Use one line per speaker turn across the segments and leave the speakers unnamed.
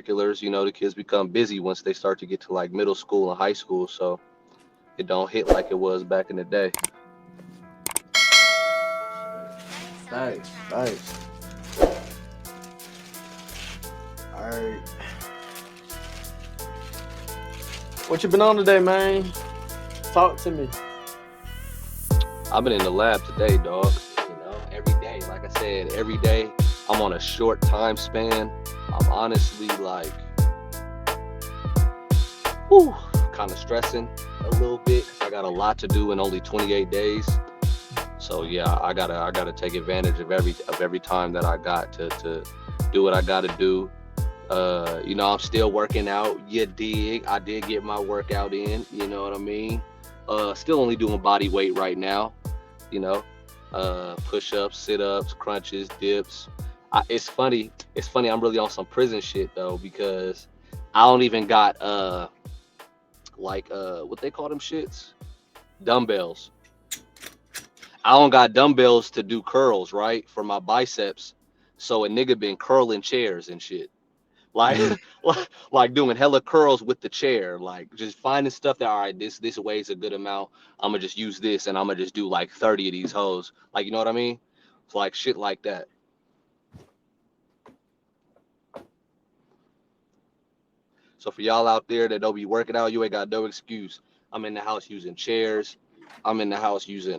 extracurriculars. You know, the kids become busy once they start to get to like middle school and high school, so it don't hit like it was back in the day.
Nice, nice. All right. What you been on today, man? Talk to me.
I've been in the lab today, dog. You know, every day. Like I said, every day I'm on a short time span. I'm honestly like, whew, kind of stressing a little bit. I got a lot to do in only 28 days. So yeah, I gotta take advantage of every time that I got to do what I gotta do. You know, I'm still working out. You dig? I did get my workout in. You know what I mean? Still only doing body weight right now. You know, push-ups, sit-ups, crunches, dips. It's funny. It's funny. I'm really on some prison shit though because I don't even got like what they call them shits, dumbbells. I don't got dumbbells to do curls, right? For my biceps. So a nigga been curling chairs and shit. Like
Mm.
like doing hella curls with the chair. Like just finding stuff that all right, this weighs a good amount. I'ma just use this and I'ma just do like 30 of these hoes. Like you know what I mean? It's like shit like that. So for y'all out there that don't be working out, you ain't got no excuse. I'm in the house using chairs. I'm in the house using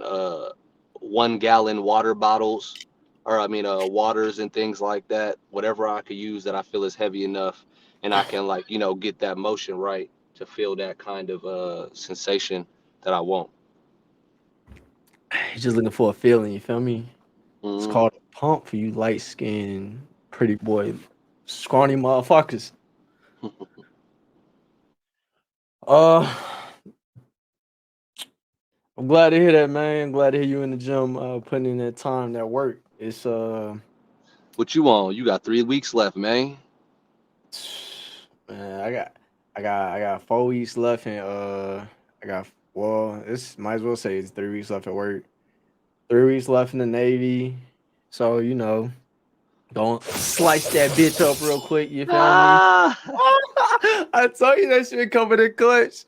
1 gallon water bottles, or I mean waters and things like that. Whatever I could use that I feel is heavy enough, and I can like you know get that motion right to feel that kind of sensation that I want.
You're just looking for a feeling, you feel me? It's
Hmm.
called a pump for you light skinned, pretty boy, scrawny motherfuckers. Uh, I'm glad to hear that, man. Glad to hear you in the gym, putting in that time, that work. It's
What you on? You got 3 weeks left, man.
man, I got 4 weeks left, and I got well, it's might as well say it's 3 weeks left at work. 3 weeks left in the Navy, so don't slice that bitch up real quick. You feel me?
Ah!
I told you that shit coming in clutch.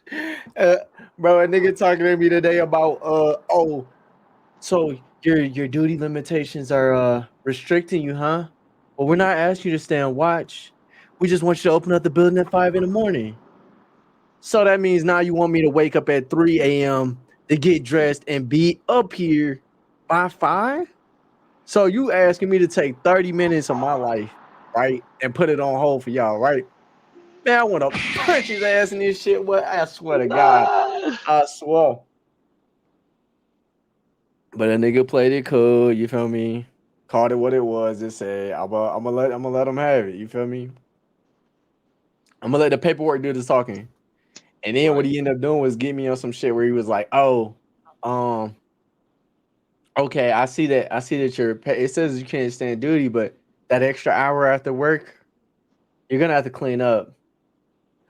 Uh, bro, a nigga talking to me today about oh, so your duty limitations are restricting you, huh? Well, we're not asking you to stay and watch. We just want you to open up the building at 5 in the morning. So that means now you want me to wake up at 3 a.m. to get dressed and be up here by 5? So you asking me to take 30 minutes of my life, right? And put it on hold for y'all, right? Man, I want to punch his ass in this shit. What I swear to God.
Ah!
I swear. But a nigga played it cool, you feel me? Called it what it was. It said, I'm gonna let him have it. You feel me? I'm gonna let the paperwork do the talking. And then what
Right.
he ended up doing was get me on some shit where he was like, "Oh, um, okay, I see that it says you can't stand duty, but that extra hour after work, you're gonna have to clean up."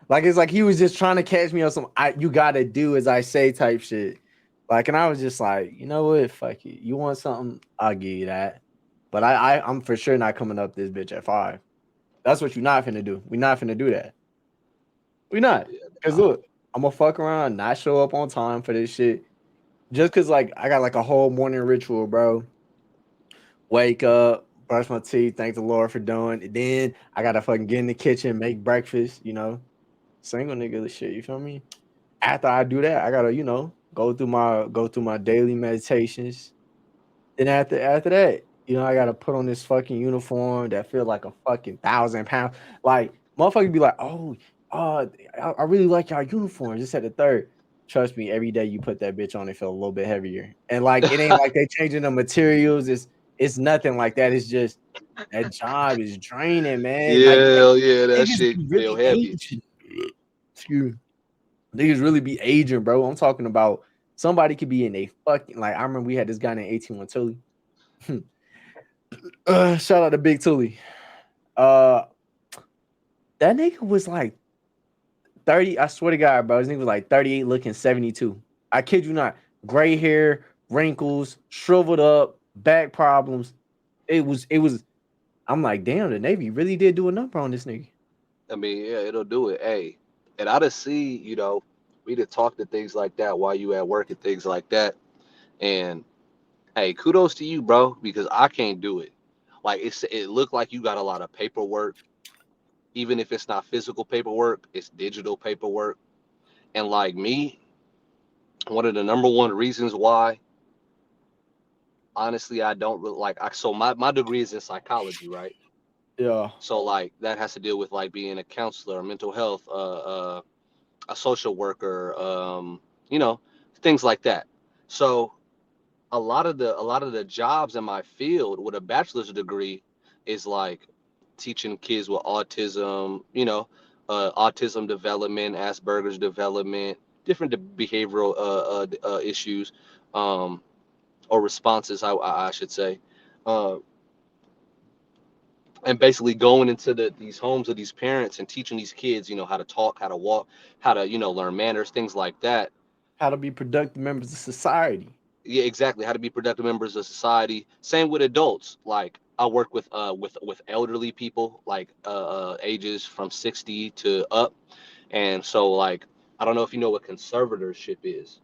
Like it's like he was just trying to catch me on some you gotta do as I say type shit. Like, and I was just like, you know what? Fuck you. You want something? I'll give you that. But I'm for sure not coming up this bitch at 5. That's what you're not finna do. We're not finna do that. We not.
Yeah.
Cause look, I'm gonna fuck around, not show up on time for this shit. Just cause like I got like a whole morning ritual, bro. Wake up, brush my teeth, thank the Lord for doing it. Then I gotta fucking get in the kitchen, make breakfast. Single nigga shit, you feel me? After I do that, I gotta, go through my daily meditations. Then after that, I gotta put on this fucking uniform that feel like a fucking 1,000 pounds. Like motherfuckers be like, oh, I really like y'all uniform. Just at the third. Trust me, every day you put that bitch on, it feel a little bit heavier. And like it ain't like they changing the materials. It's nothing like that. It's just that job is draining, man. Like
Yeah, hell yeah, that
niggas
shit
be
feel
really
heavy.
aging. Excuse me. Niggas really be aging, bro. I'm talking about somebody could be in a fucking like I remember we had this guy named 18 Tully. Shout out to Big Tully. Uh that nigga was like 30. I swear to God, bro. His nigga was like 38 looking 72. I kid you not. Gray hair, wrinkles, shriveled up, back problems. It was I'm like, damn, the Navy really did do a number on this nigga.
I mean, yeah, it'll do it. Hey, and I just see, we did talk to things like that while you at work and things like that. And hey, kudos to you, bro, because I can't do it. Like it looked like you got a lot of paperwork, even if it's not physical paperwork, it's digital paperwork. And like me, one of the number one reasons why, honestly, I don't really like. So my degree is in psychology, right?
Yeah.
So like that has to deal with like being a counselor, mental health, a social worker, you know, things like that. So a lot of the jobs in my field with a bachelor's degree is like teaching kids with autism, autism development, Asperger's development, different behavioral issues, um, or responses, I should say. Uh, and basically going into these homes of these parents and teaching these kids, how to talk, how to walk, how to, learn manners, things like that.
How to be productive members of society.
Yeah, exactly. How to be productive members of society. Same with adults. Like I work with elderly people, like ages from 60 to up. And so like I don't know if you know what conservatorship is.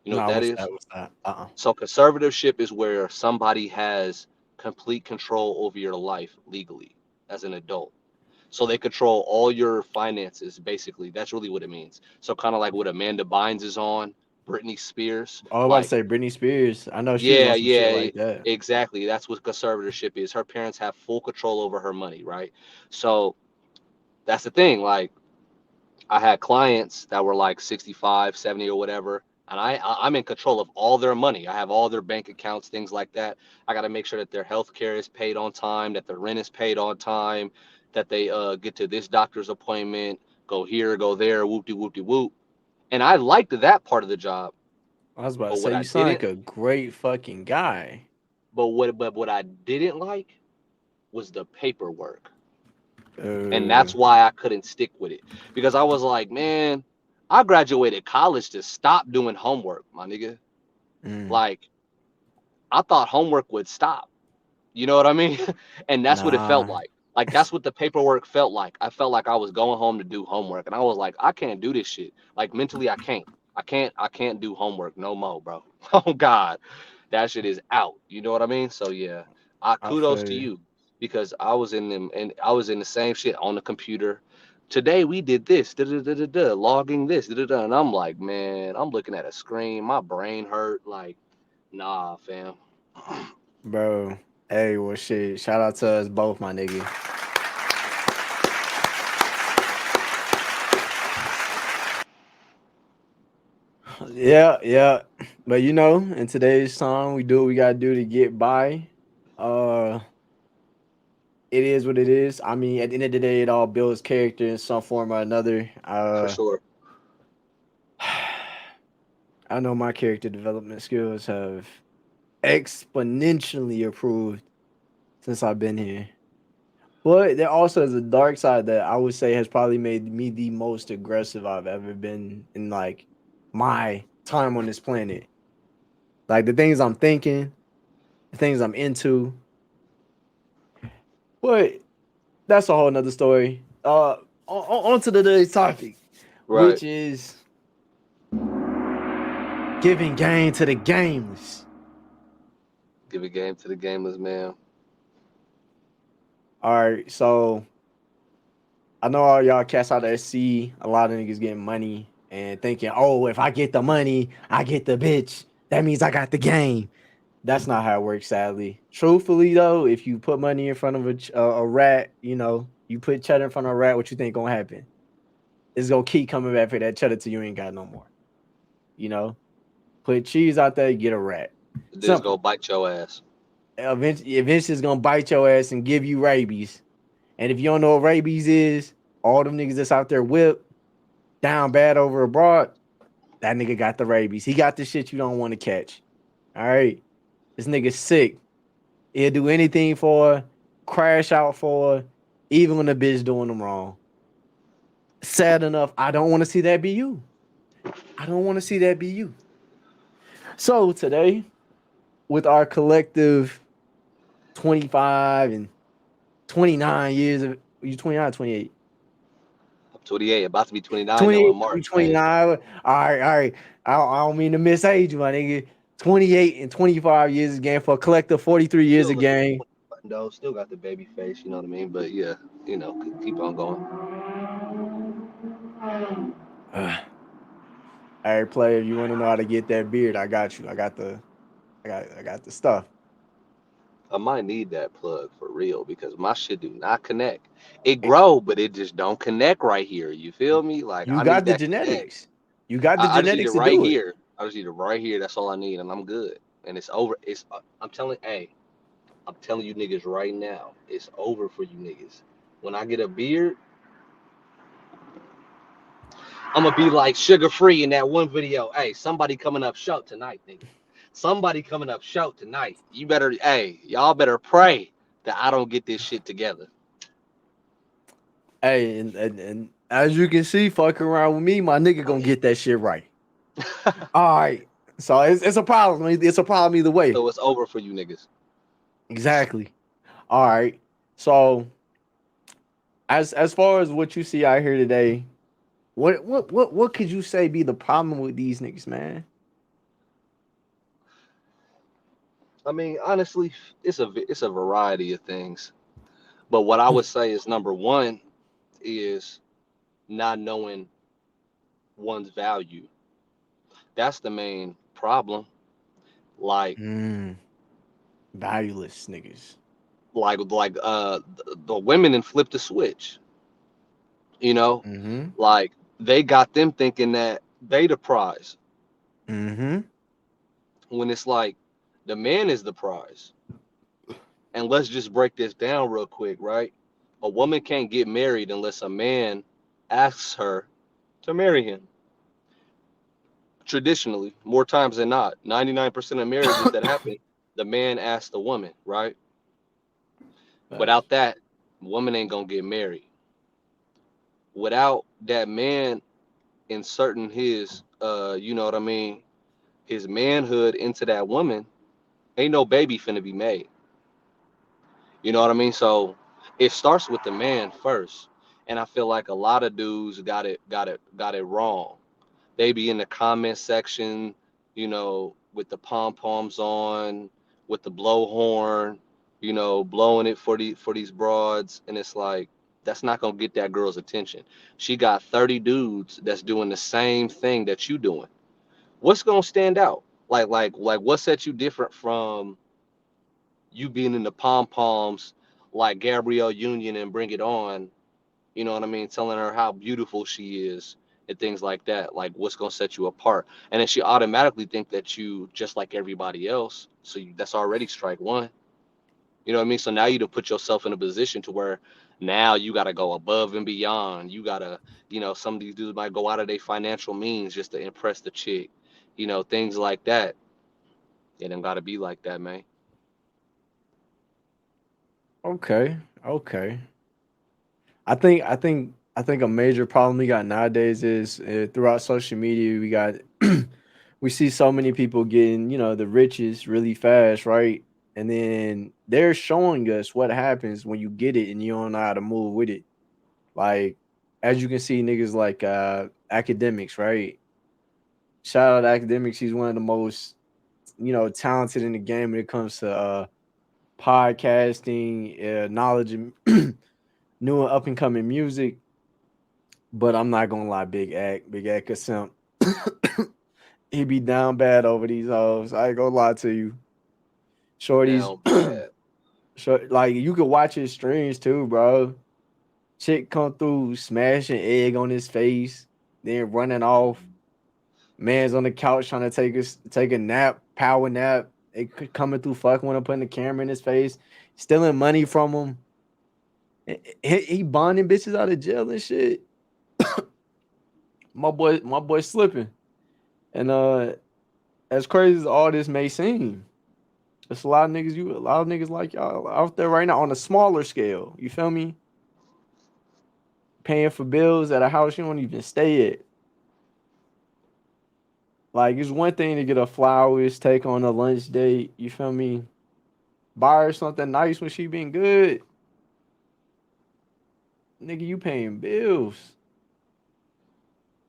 You know what
No,
that
what's
is?
that? What's that? Uh-uh.
So conservatorship is where somebody has complete control over your life legally as an adult. So they control all your finances, basically. That's really what it means. So kind of like what Amanda Bynes is on, Britney Spears.
I was about to
Like,
say Britney Spears. I know she was
yeah,
on some shit
yeah,
like that.
exactly. That's what conservatorship is. Her parents have full control over her money, right? So that's the thing. Like, I had clients that were like 65, 70 or whatever, and I'm in control of all their money. I have all their bank accounts, things like that. I got to make sure that their health care is paid on time, that their rent is paid on time, that they get to this doctor's appointment, go here, go there, whoop de whoop de whoop. And I liked that part of the job,
I was about to
but
say
what I
you sound like
didn't,
a great fucking guy.
but what I didn't like was the paperwork. And
Uh,
that's why I couldn't stick with it, because I was like, man, I graduated college to stop doing homework, my nigga.
mm,
Like, I thought homework would stop. You know what I mean? And that's what it felt
nah.
like. Like that's what the paperwork felt like. I felt like I was going home to do homework, and I was like, I can't do this shit. Like mentally, I can't. I can't do homework no more, bro. Oh God, that shit is out. You know what I mean? So yeah, I
I
kudos
feel
to
you.
you, because I was in them and I was in the same shit on the computer. Today we did this, da da da da da, logging this, da da da, and I'm like, man, I'm looking at a screen, my brain hurt. Like, nah, fam.
Bro. Hey, well shit. Shout out to us both, my nigga. Yeah, yeah. But in today's time, we do what we gotta do to get by. Uh it is what it is. I mean, at the end of the day, it all builds character in some form or another.
For sure.
I know my character development skills have exponentially improved since I've been here. But there also is a dark side that I would say has probably made me the most aggressive I've ever been in like my time on this planet. Like the things I'm thinking, the things I'm into. But that's a whole nother story. On to today's topic,
Right.
which is giving game to the gameless.
Give a game to the Gameless, man.
All right, so I know all y'all cats out there see a lot of niggas getting money and thinking, oh, if I get the money, I get the bitch. That means I got the game. That's not how it works, sadly. Truthfully, though, if you put money in front of a rat, you put cheddar in front of a rat, what you think gonna happen? It's gonna keep coming back for that cheddar till you ain't got no more. You know, put cheese out there, you get a rat.
This
Simple.
go bite your ass.
Eventually, it's gonna bite your ass and give you rabies. And if you don't know what rabies is, all them niggas that's out there whipped down bad over abroad, that nigga got the rabies. He got the shit you don't want to catch. All right. This nigga sick. He'll do anything for her, crash out for her, even when the bitch doing them wrong. Sad enough, I don't want to see that be you. I don't want to see that be you. So today, with our collective 25 and 29 years of you 29 28.
28, about to be 29 now
28,
in March, man.
29. All right, all right. I don't mean to misage you, my nigga. 28 and 25 years of game for a collective 43 years
Still
of
look like
game.
21 though. Still got the baby face, you know what I mean? But yeah, keep on going.
All right, player, you want to know how to get that beard? I got you. I got the stuff.
I might need that plug for real because my shit do not connect. It grow, but it just don't connect right here. You feel me? Like
You
I need
got the
that connect.
genetics. You got the
I just need it
genetics to
right
do it.
here. I just need it right here. That's all I need, and I'm good. And it's over. I'm telling you niggas right now, it's over for you niggas. When I get a beard, I'm gonna be like Sugar Free in that one video. Hey, somebody coming up short tonight, nigga. Somebody coming up short tonight. You better, hey, y'all better pray that I don't get this shit together.
Hey, and as you can see, fucking around with me, my nigga gonna get that shit right. All right. So it's a problem. It's a problem either way.
So it's over for you niggas.
Exactly. All right. So as far as what you see out here today, what could you say be the problem with these niggas, man?
I mean, honestly, it's a variety of things. But what I would say is number one is not knowing one's value. That's the main problem. Like
Mm, valueless niggas.
the women and flip the switch. You know,
Mm-hmm.
like they got them thinking that they the prize
Mm-hmm.
when it's like the man is the prize. And let's just break this down real quick, right? A woman can't get married unless a man asks her to marry him. Traditionally, more times than not, 99% of marriages that happen, the man asks the woman, right?
Facts.
Without that, woman ain't gonna get married. Without that man inserting his you know what I mean, his manhood into that woman, ain't no baby finna be made. You know what I mean? So it starts with the man first. And I feel like a lot of dudes got it wrong. They be in the comment section, with the pom poms on, with the blowhorn, blowing it for these broads, and it's like that's not gonna get that girl's attention. She got 30 dudes that's doing the same thing that you doing. What's gonna stand out? Like what sets you different from you being in the pom poms like Gabrielle Union and Bring It On, you know what I mean, telling her how beautiful she is and things like that. Like what's gonna set you apart? And then she automatically think that you just like everybody else. So that's already strike one. You know what I mean? So now you to put yourself in a position to where now you gotta go above and beyond. You gotta, some of these dudes might go out of their financial means just to impress the chick. Things like that. It don't gotta be like that, man.
Okay. Okay. I think a major problem we got nowadays is throughout social media we got we see so many people getting the riches really fast, right? And then they're showing us what happens when you get it and you don't know how to move with it. Like as you can see, niggas like academics, right? Shout out to academics. He's one of the most talented in the game when it comes to podcasting, knowledge, and new and up and coming music. But I'm not gonna lie, Big Act a simp. He be down bad over these hoes. I ain't gonna lie to you. Shorties,
Down bad.
like you could watch his streams too, bro. Chick come through, smashing egg on his face, then running off. Man's on the couch trying to take a nap, power nap. Coming through, fucking with him, putting the camera in his face, stealing money from him. He bonding bitches out of jail and shit. My boy slipping. And as crazy as all this may seem, there's a lot of niggas like y'all out there right now on a smaller scale. You feel me? Paying for bills at a house you don't even stay at. Like it's one thing to get a flowers, take on a lunch date. You feel me? Buy her something nice when she been good. Nigga, you paying bills.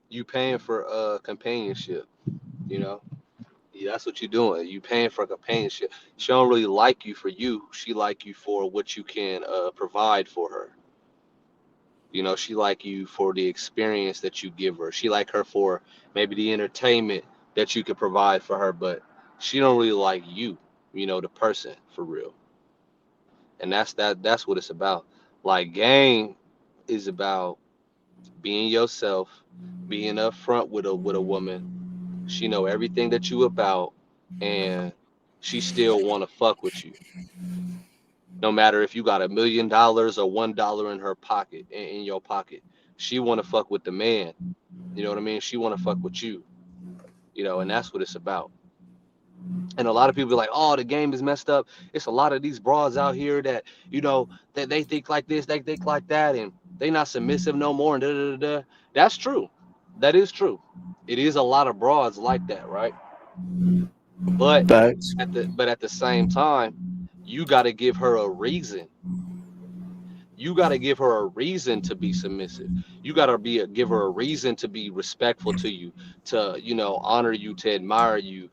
You paying for companionship, you know. Yeah, that's what you're doing. You paying for companionship. She don't really like you for you. She like you for what you can provide for her. You know, she like you for the experience that you give her. She like her for maybe the entertainment that you could provide for her, but she don't really like you, you know, the person for real. And that's what it's about. Like game is about being yourself, being upfront with a woman. She know everything that you about, and she still want to fuck with you. No matter if you got $1 million or $1 in her pocket, in your pocket, she want to fuck with the man. You know what I mean? She want to fuck with you. You know, and that's what it's about. And a lot of people be like, "Oh, the game is messed up." It's a lot of these broads out here that you know that they think like this, they think like that, and they not submissive no more. And da da da da. That's true. That is true. It is a lot of broads like that, right? But
Facts.
at the same time, you got to give her a reason. You got to give her a reason to be submissive. You got to give her a reason to be respectful to you, to honor you, to admire you,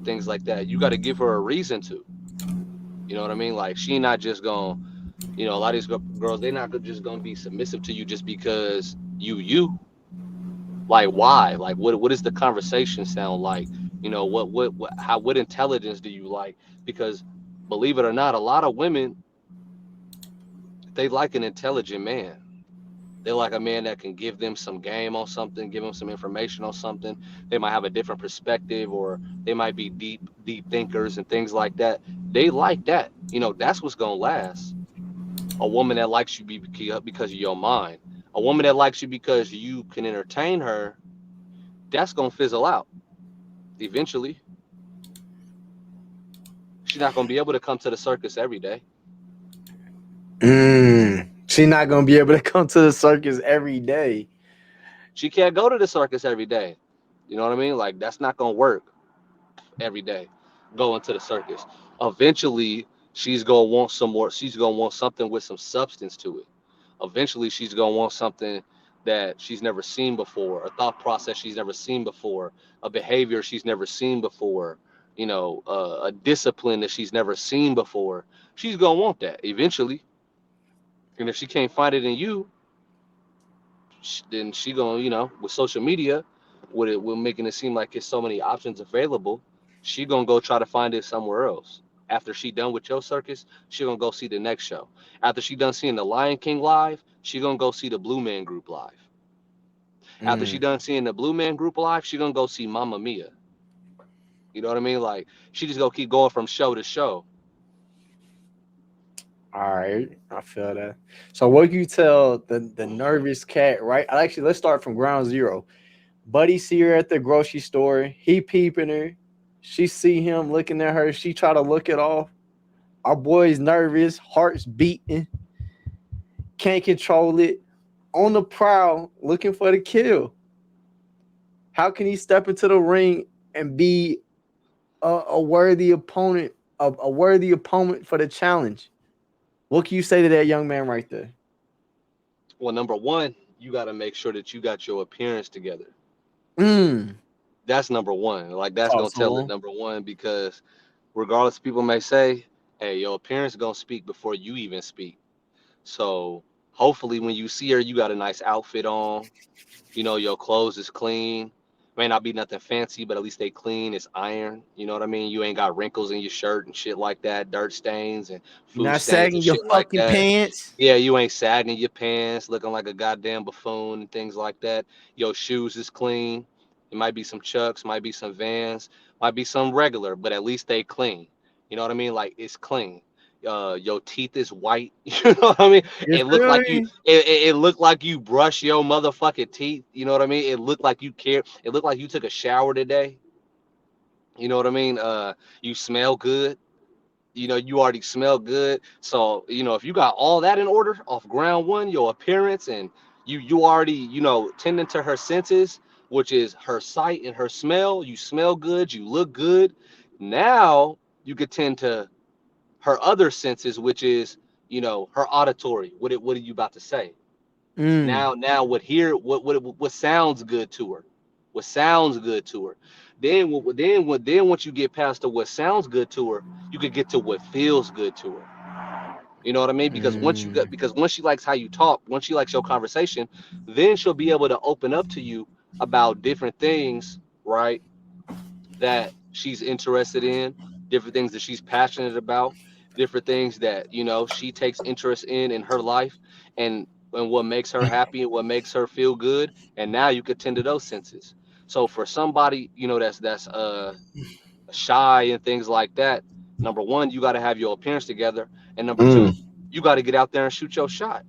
things like that. You got to give her a reason to. You know what I mean? Like she not just going, a lot of these girls, they're not just going to be submissive to you just because you. Like why? Like what is the conversation sound like? What intelligence do you like? Because believe it or not, a lot of women, they like an intelligent man. They like a man that can give them some game on something, give them some information on something. They might have a different perspective, or they might be deep thinkers and things like that. They like that. That's what's gonna last. A woman that likes you because of your mind. A woman that likes you because you can entertain her, that's gonna fizzle out eventually. She's not gonna be able to come to the circus every day.
She not gonna be able to come to the circus every day.
She can't go to the circus every day. You know what I mean? Like that's not gonna work every day. Going to the circus. Eventually, she's gonna want some more. She's gonna want something with some substance to it. Eventually, she's gonna want something that she's never seen before, a thought process she's never seen before, a behavior she's never seen before. A discipline that she's never seen before. She's gonna want that eventually. And if she can't find it in you, then she gonna, with social media, with making it seem like it's so many options available, she gonna go try to find it somewhere else. After she done with your circus, she gonna go see the next show. After she done seeing the Lion King live, she gonna go see the Blue Man Group live. After she
Mm.
done seeing the Blue Man Group live, she gonna go see Mamma Mia. You know what I mean? Like she just gonna keep going from show to show.
All right, I feel that. So, what you tell the nervous cat, right? Actually, let's start from ground zero. Buddy see her at the grocery store. He peeping her. She see him looking at her. She try to look it off. Our boy's nervous, heart's beating, can't control it. On the prowl, looking for the kill. How can he step into the ring and be a worthy opponent, a worthy opponent for the challenge? What can you say to that young man right there?
Well, number one, you got to make sure that you got your appearance together.
Mm.
That's number one. Like that's
Talk
gonna
to
tell it,
him.
number one, because regardless, people may say, "Hey, your appearance gonna speak before you even speak." So hopefully, when you see her, you got a nice outfit on. Your clothes is clean. May not be nothing fancy, but at least they clean. It's iron. You know what I mean? You ain't got wrinkles in your shirt and shit like that, dirt stains and
You're
food
not
stains and
sagging your
shit like
fucking
that.
pants.
Yeah, you ain't sagging your pants, looking like a goddamn buffoon and things like that. Your shoes is clean. It might be some Chucks, might be some Vans, might be some regular, but at least they clean. You know what I mean? Like it's clean. Your teeth is white. You know what I mean?
You
It looked
feel
like you.
me?
It looked like you brush your motherfucking teeth. You know what I mean? It looked like you care. It looked like you took a shower today. You know what I mean? You smell good. You already smell good. So, if you got all that in order off ground one, your appearance, and you already, tending to her senses, which is her sight and her smell. You smell good, you look good. Now you could tend to her other senses, which is, her auditory. What are you about to say?
Mm.
Now what sounds good to her, what sounds good to her. Then once you get past to what sounds good to her, you could get to what feels good to her. You know what I mean?
Mm.
Because once she likes how you talk, once she likes your conversation, then she'll be able to open up to you about different things, right? That she's interested in, different things that she's passionate about, different things that she takes interest in her life, and what makes her happy and what makes her feel good. And now you could tend to those senses. So for somebody that's shy and things like that, number one, you got to have your appearance together, and number two,
Mm.
you got to get out there and shoot your shot.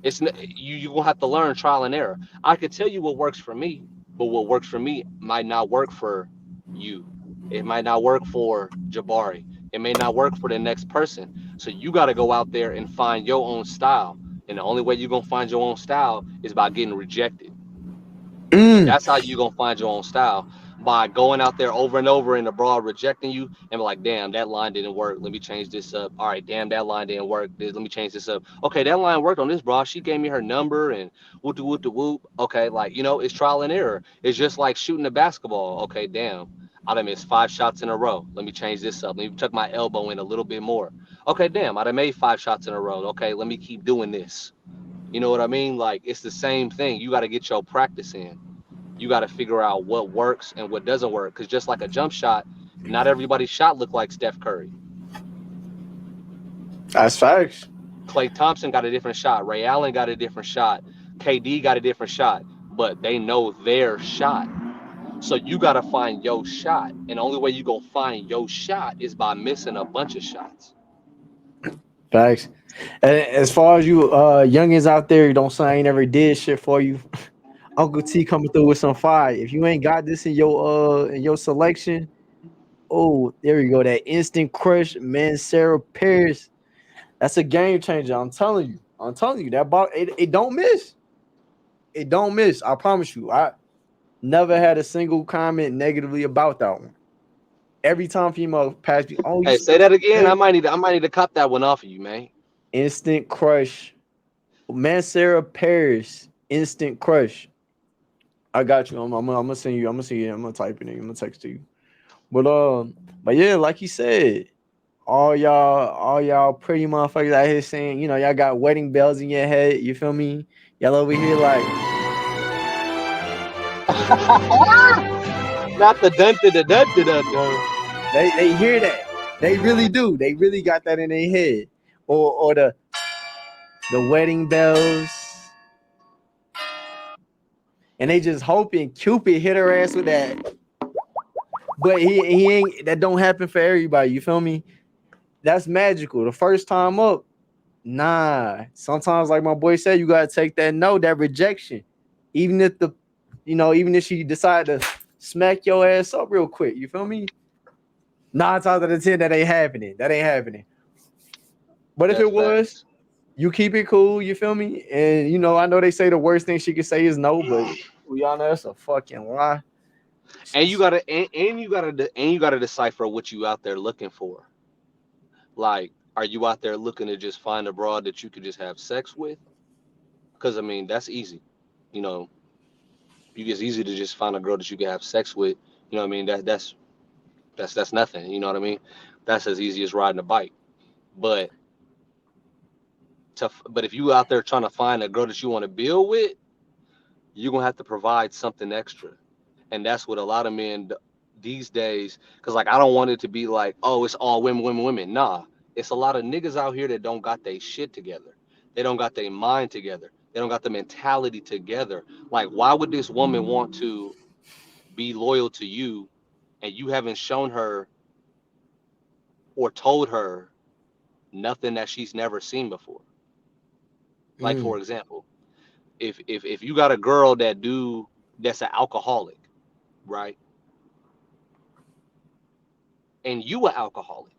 You gonna have to learn trial and error. I could tell you what works for me, but what works for me might not work for you. It might not work for Jabari. It may not work for the next person. So you got to go out there and find your own style. And the only way you're gonna find your own style is by getting rejected.
Mm.
That's how you gonna find your own style, by going out there over and over in the broad, rejecting you, and be like, damn, that line didn't work. Let me change this up. All right, damn, that line didn't work. Let me change this up. Okay, that line worked on this broad. She gave me her number and whoop de whoop de whoop. Okay, like it's trial and error. It's just like shooting a basketball. Okay, damn. I done missed 5 shots in a row. Let me change this up. Let me tuck my elbow in a little bit more. Okay, damn, I done made 5 shots in a row. Okay, let me keep doing this. You know what I mean? Like it's the same thing. You got to get your practice in. You got to figure out what works and what doesn't work. Because just like a jump shot, not everybody's shot look like Steph Curry.
That's facts.
Klay Thompson got a different shot. Ray Allen got a different shot. KD got a different shot. But they know their shot. So you got to find your shot. And the only way you going to find your shot is by missing a bunch of shots.
Facts. And as far as you youngins out there, you don't say I ain't never did shit for you. Uncle T coming through with some fire. If you ain't got this in your selection, oh, there you go. That instant crush, man. Sarah Paris. That's a game changer. I'm telling you. I'm telling you that ball. It don't miss. It don't miss. I promise you. I never had a single comment negatively about that one. Every time female pass me, oh, you
Hey, say
still
that again.
good?
I might need to cop that one off of you, man.
Instant crush, man. Sarah Paris, instant crush. I got you. I'm gonna send you. I'm gonna see you. I'm gonna type it in. I'm gonna text to you. But yeah, like you said, all y'all pretty motherfuckers out here saying, y'all got wedding bells in your head. You feel me? Y'all over here like
Not the dun dun dun dun dun dun.
they hear that. They really do. They really got that in their head. Or the wedding bells. And they just hoping Cupid hit her ass with that. But he ain't that don't happen for everybody. You feel me? That's magical. The first time up, nah. Sometimes, like my boy said, you gotta take that no, that rejection. Even if even if she decide to smack your ass up real quick, you feel me? 9 times out of 10, that ain't happening. That ain't happening. But if
That's
it was,
facts.
you keep it cool, you feel me? And I know they say the worst thing she could say is no, but we all know that's a fucking lie.
And you gotta decipher what you out there looking for. Like, are you out there looking to just find a broad that you could just have sex with? Because I mean, that's easy. You know, it's easy to just find a girl that you can have sex with. You know what I mean? That's nothing. You know what I mean? That's as easy as riding a bike. But but if you out there trying to find a girl that you want to build with, you're gonna have to provide something extra. And that's what a lot of men these days, because like I don't want it to be like, oh, it's all women, women, women. Nah, it's a lot of niggas out here that don't got their shit together. They don't got their mind together. They don't got the mentality together. Like, why would this woman want to be loyal to you and you haven't shown her or told her nothing that she's never seen before? Like, for
Mm,
example, if you got a girl that's an alcoholic, right? And you an alcoholic,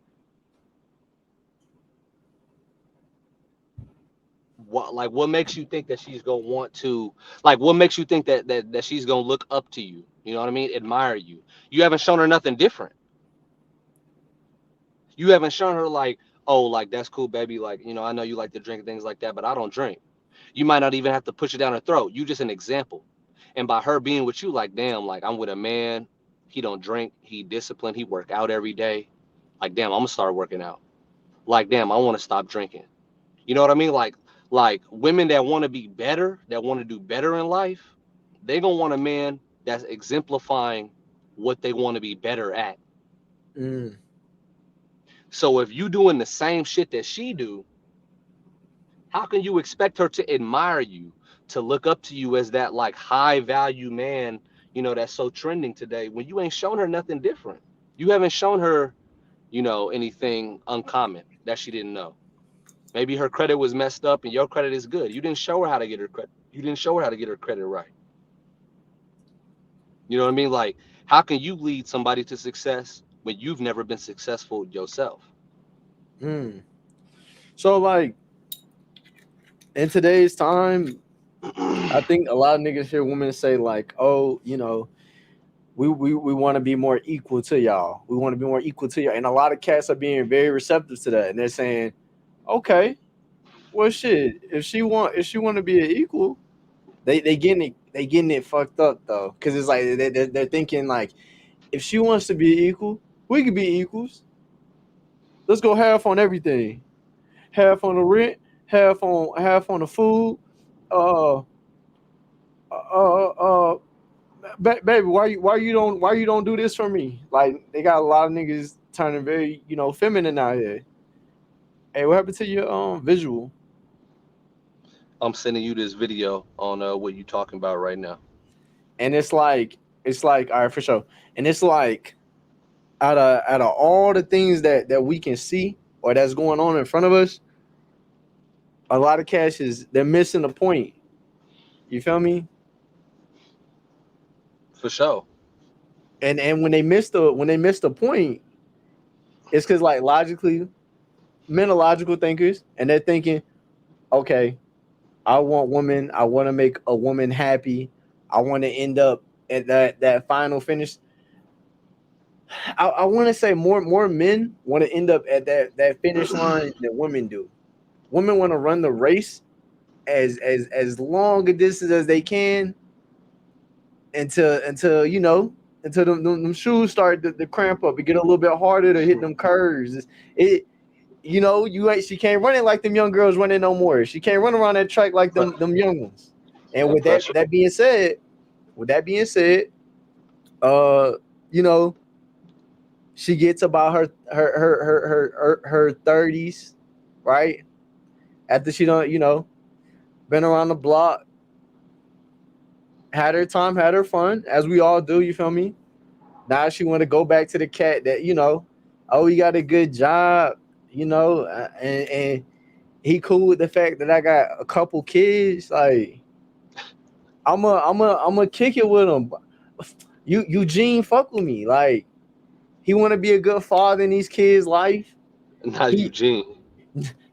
what makes you think that she's gonna want to, like, what makes you think that she's gonna look up to you, you know what I mean, admire you? You haven't shown her nothing different. You haven't shown her like, oh, like, that's cool, baby, like, I know you like to drink and things like that, but I don't drink. You might not even have to push it down her throat. You just an example. And by her being with you, like, damn, like I'm with a man, he don't drink, he disciplined, he work out every day. Like, damn, I'm gonna start working out. Like, damn, I want to stop drinking. You know what I mean? Like women that want to be better, that want to do better in life, they gonna want a man that's exemplifying what they want to be better at.
Mm.
So if you doing the same shit that she do, how can you expect her to admire you, to look up to you as that like high value man, that's so trending today when you ain't shown her nothing different? You haven't shown her, anything uncommon that she didn't know. Maybe her credit was messed up and your credit is good. You didn't show her how to get her credit. You didn't show her how to get her credit right. You know what I mean? Like, how can you lead somebody to success when you've never been successful yourself?
Mm. So like in today's time, I think a lot of niggas hear women say like, "Oh, we want to be more equal to y'all. We want to be more equal to y'all." And a lot of cats are being very receptive to that, and they're saying, "Okay, well, shit. If she want to be an equal, they getting it fucked up though, because it's like they're thinking like, if she wants to be equal, we could be equals. Let's go half on everything, half on the rent, half on the food. Uh, uh, baby, why you don't do this for me? Like they got a lot of niggas turning very feminine out here. Hey, what happened to your visual?
I'm sending you this video on what you talking about right now.
And it's like all right for sure. And it's like out of all the things that we can see or that's going on in front of us, a lot of cats they're missing the point. You feel me?
For sure.
And when they miss the point, it's because like logically, men are logical thinkers, and they're thinking, okay, I want to make a woman happy. I want to end up at that final finish. I want to say more men want to end up at that finish line than women do. Women want to run the race as long a distance as they can until them shoes start to cramp up. It get a little bit harder to hit them curves. It you ain't she can't run it like them young girls running no more. She can't run around that track like them young ones. And
That
with that
pressure.
that being said, uh, you know, she gets about her 30s, right? After she don't, been around the block, had her time, had her fun, as we all do, you feel me? Now she want to go back to the cat that, oh, he got a good job, and he cool with the fact that I got a couple kids. Like, I'm a kick it with him. Eugene fuck with me. Like, he want to be a good father in these kids' life.
Not
He
Eugene.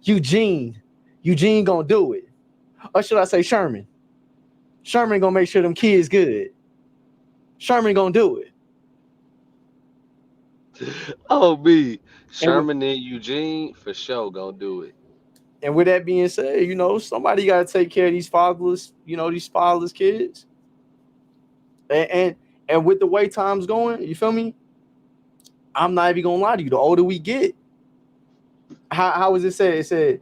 Eugene, Eugene gonna do it, or should I say Sherman? Sherman gonna make sure them kids good. Sherman gonna do it.
Oh, me.
And with
Sherman and Eugene for sure gonna do it.
and with that being said, somebody got to take care of these fatherless kids. And with the way time's going, you feel me? I'm not even gonna lie to you. The older we get, how was it said? It said,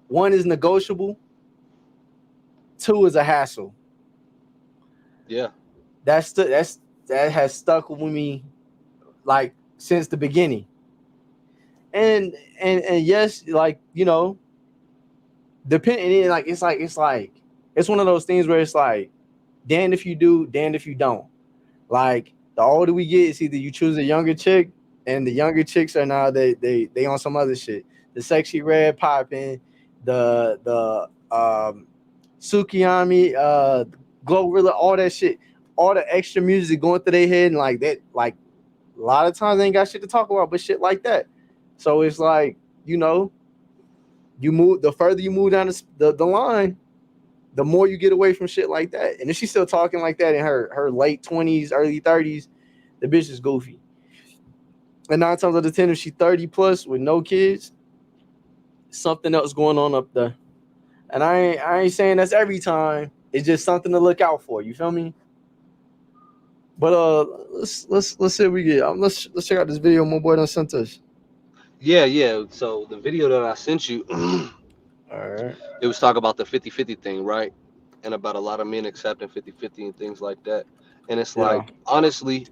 one is negotiable, two is a hassle.
Yeah.
That has stuck with me like since the beginning. And yes, like depending, like it's one of those things where it's like, damned if you do, damned if you don't. Like the older we get, it's either you choose a younger chick, and the younger chicks are now they on some other shit. The sexy red popping, the Sukiyami, Glorilla, all that shit, all the extra music going through their head, and like that, like a lot of times they ain't got shit to talk about, but shit like that. So it's like, you move the further you move down the line, the more you get away from shit like that. And if she's still talking like that in her late 20s, early 30s, the bitch is goofy. And 9 times out of 10, if she's 30 plus with no kids, something else going on up there. And I ain't saying that's every time. It's just something to look out for. You feel me? But let's see what we get. Let's check out this video my boy done sent us.
Yeah. So the video that I sent you,
All right.
it was talking about the 50-50 thing, right? And about a lot of men accepting 50-50 and things like that. And it's
Yeah.
like, honestly,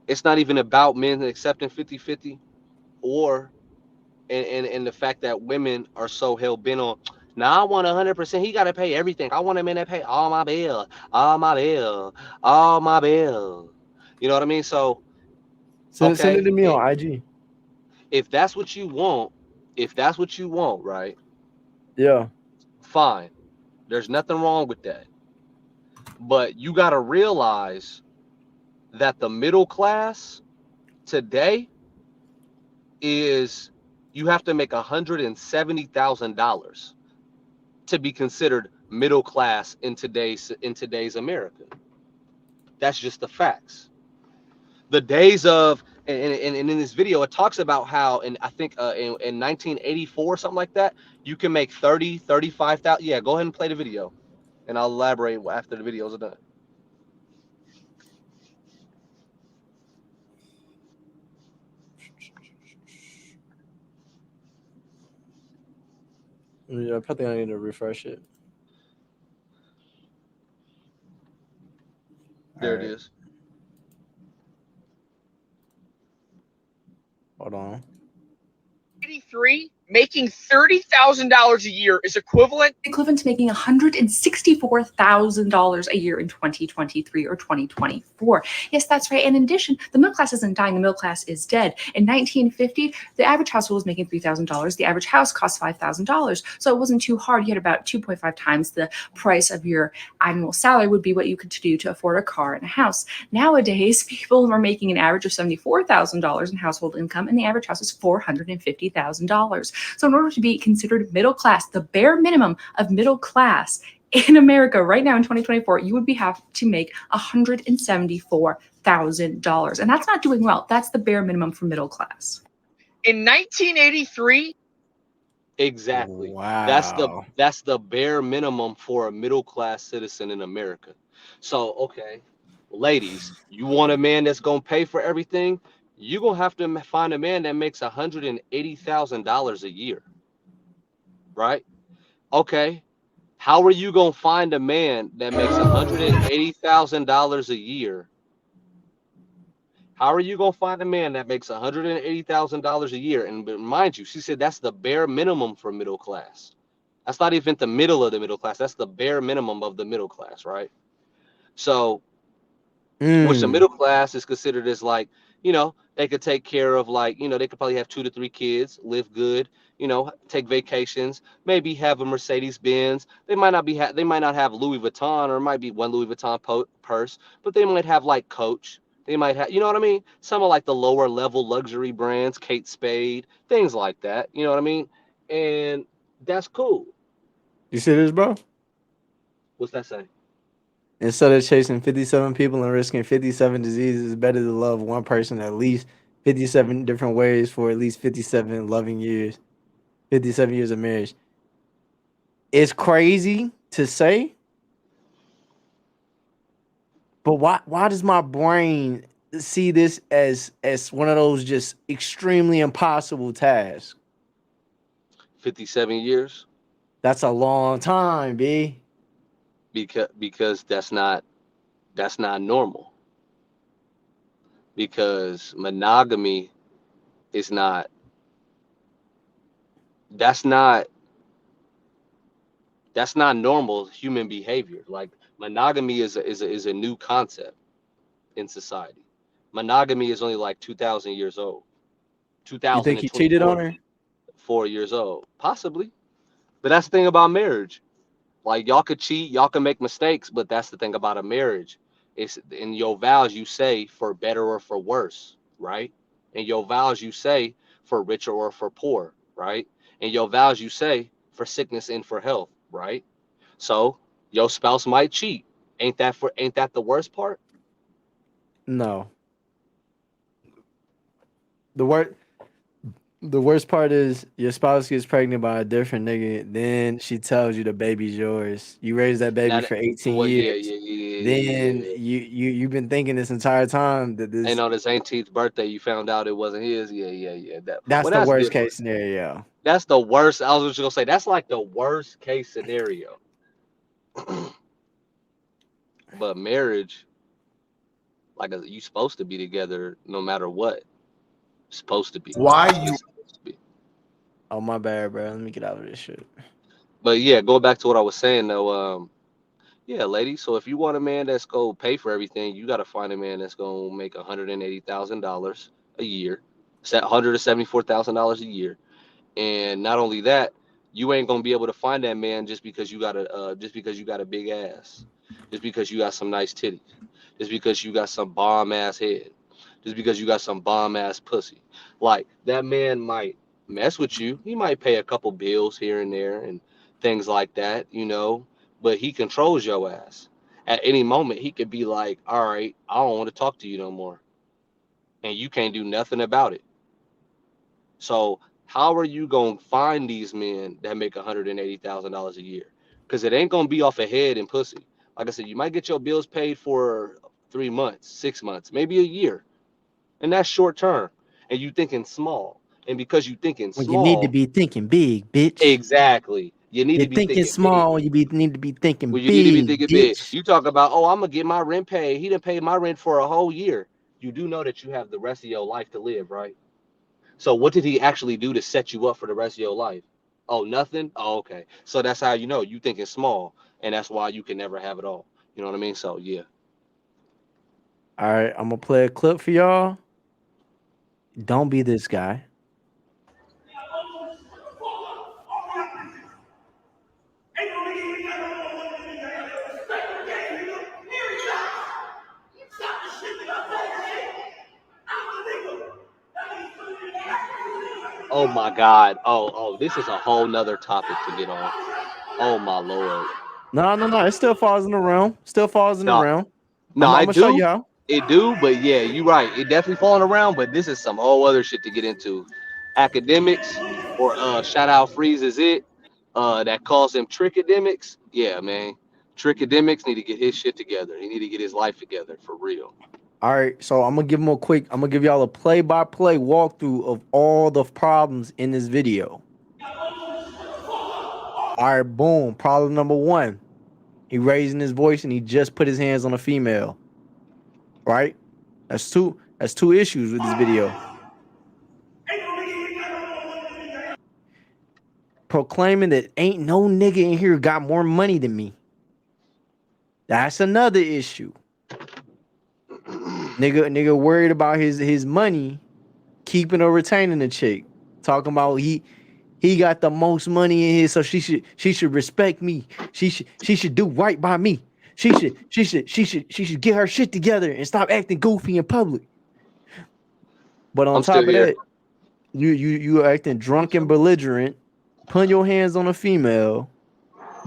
it's not even about men accepting 50-50 or and the fact that women are so hell bent on, now I want 100%. He got to pay everything. I want a man that pay all my bill, all my bill, all my bill. You know what I mean? So,
Send it
okay,
to me on IG.
if that's what you want, right?
Yeah.
Fine. There's nothing wrong with that. But you got to realize that the middle class today is, you have to make $170,000 to be considered middle class in today's America. That's just the facts. The days of, and in this video it talks about how, and I think in 1984 something like that, you can make 35,000. Yeah, go ahead and play the video, and I'll elaborate after the videos are done.
Yeah, I think I need to refresh it.
There it is.
Hold on.
83, making $30,000 a year is equivalent
to making $164,000 a year in 2023 or 2024. Yes, that's right. And in addition, the middle class isn't dying, the middle class is dead. In 1950, the average household was making $3,000. The average house cost $5,000. So it wasn't too hard. You had about 2.5 times the price of your annual salary would be what you could do to afford a car and a house. Nowadays, people are making an average of $74,000 in household income, and the average house is $450,000. So in order to be considered middle class, the bare minimum of middle class in America right now in 2024, you would have to make $174,000. And that's not doing well. That's the bare minimum for middle class.
in 1983.
Exactly.
Wow.
That's the bare minimum for a middle class citizen in America. So, okay, ladies, you want a man that's gonna pay for everything? You're gonna have to find a man that makes $180,000 a year, right? Okay, how are you gonna find a man that makes $180,000 a year? How are you gonna find a man that makes $180,000 a year? And mind you, she said that's the bare minimum for middle class. That's not even the middle of the middle class. That's the bare minimum of the middle class, right? So, which the middle class is considered as like, they could take care of, like, they could probably have 2 to 3 kids, live good, take vacations, maybe have a Mercedes Benz. They might not have Louis Vuitton, or it might be one Louis Vuitton purse, but they might have like Coach. They might have, you know what I mean? Some of like the lower level luxury brands, Kate Spade, things like that. You know what I mean? And that's cool.
You see this, bro?
What's that say?
Instead of chasing 57 people and risking 57 diseases, it's better to love one person at least 57 different ways for at least 57 loving years, 57 years of marriage. It's crazy to say, but why does my brain see this as one of those just extremely impossible tasks?
57 years?
That's a long time, B.
Because that's not normal. Because monogamy is not that's not normal human behavior. Like, monogamy is a new concept in society. Monogamy is only like 2,000 years old.
You think he cheated on her?
4 years old, possibly. But that's the thing about marriage. Like, y'all could cheat, y'all can make mistakes, but that's the thing about a marriage. It's in your vows you say for better or for worse, right? In your vows you say for richer or for poor, right? In your vows you say for sickness and for health, right? So your spouse might cheat. Ain't that the worst part?
No. The word The worst part is your spouse gets pregnant by a different nigga. Then she tells you the baby's yours. You raised that baby
Now,
for 18
well, yeah,
years.
yeah, yeah, yeah,
Then
yeah.
you've been thinking this entire time that
And
this
on his 18th birthday, you found out it wasn't his. Yeah, yeah, yeah.
that's
Well,
the
that's
worst
different.
case scenario.
That's the worst. I was just gonna say that's like the worst case scenario. But marriage, like you supposed to be together no matter what. Supposed to be.
Why
That's what
you
it's supposed to be.
Oh my bad, bro. Let me get out of this shit.
But yeah, going back to what I was saying though, yeah, ladies. So if you want a man that's gonna pay for everything, you gotta find a man that's gonna make $180,000 a year, set $174,000 a year. And not only that, you ain't gonna be able to find that man just because you got a big ass, just because you got some nice titties, just because you got some bomb ass head, just because you got some bomb ass pussy. Like that man might mess with you. He might pay a couple bills here and there and things like that, but he controls your ass. At any moment, he could be like, "All right, I don't want to talk to you no more," and you can't do nothing about it. So how are you gonna find these men that make $180,000 a year? Because it ain't gonna be off a head and pussy. Like I said, you might get your bills paid for 3 months, 6 months, maybe a year, and that's short term. And you thinking small, and because you thinking
When you need to
small,
be thinking big, bitch.
exactly, you need
You're
to be
thinking
thinking big.
small. Need to be thinking
Well, you need to be
big,
thinking big.
bitch.
You talk about, oh, I'm gonna get my rent paid. He didn't pay my rent for a whole year. You do know that you have the rest of your life to live, right? So what did he actually do to set you up for the rest of your life? Oh, nothing? Oh, okay. So that's how you know you thinking small, and that's why you can never have it all. You know what I mean? So yeah.
All right, I'm gonna play a clip for y'all. Don't be this guy.
Oh my God. Oh, this is a whole nother topic to get on. Oh my Lord.
No. It still falls in the realm. Still falls in the
No,
realm.
no,
I'm
I
gonna show
do.
you how.
It do, but yeah, you're right. It definitely falling around, but this is some whole other shit to get into. Academics or shout out Freeze is it. That calls him trickademics. Yeah, man. Trickademics need to get his shit together. He need to get his life together for real.
All right, so I'm gonna give y'all a play-by-play walkthrough of all the problems in this video. All right, boom. Problem number one. He raising his voice and he just put his hands on a female. Right? That's two issues with this video. Proclaiming that ain't no nigga in here got more money than me. That's another issue. Nigga worried about his money, keeping or retaining the chick. Talking about he got the most money in here, so she should respect me. She should do right by me. She should get her shit together and stop acting goofy in public. But on
I'm still
top of
here.
that, you acting drunk and belligerent, putting your hands on a female,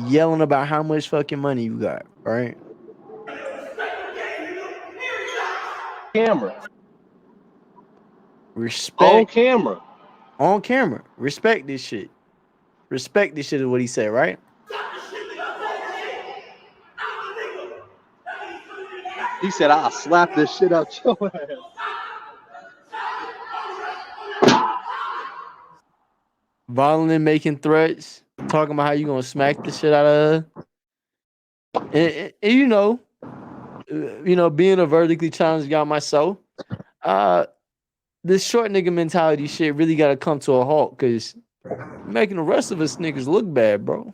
yelling about how much fucking money you got, right?
Camera. On
Respect
camera.
on camera. Respect this shit. Respect this shit is what he said, right?
He said, I'll slap this shit out your ass.
Violently making threats, talking about how you gonna smack the shit out of her. And being a vertically challenged guy myself, this short nigga mentality shit really gotta come to a halt because making the rest of us niggas look bad, bro.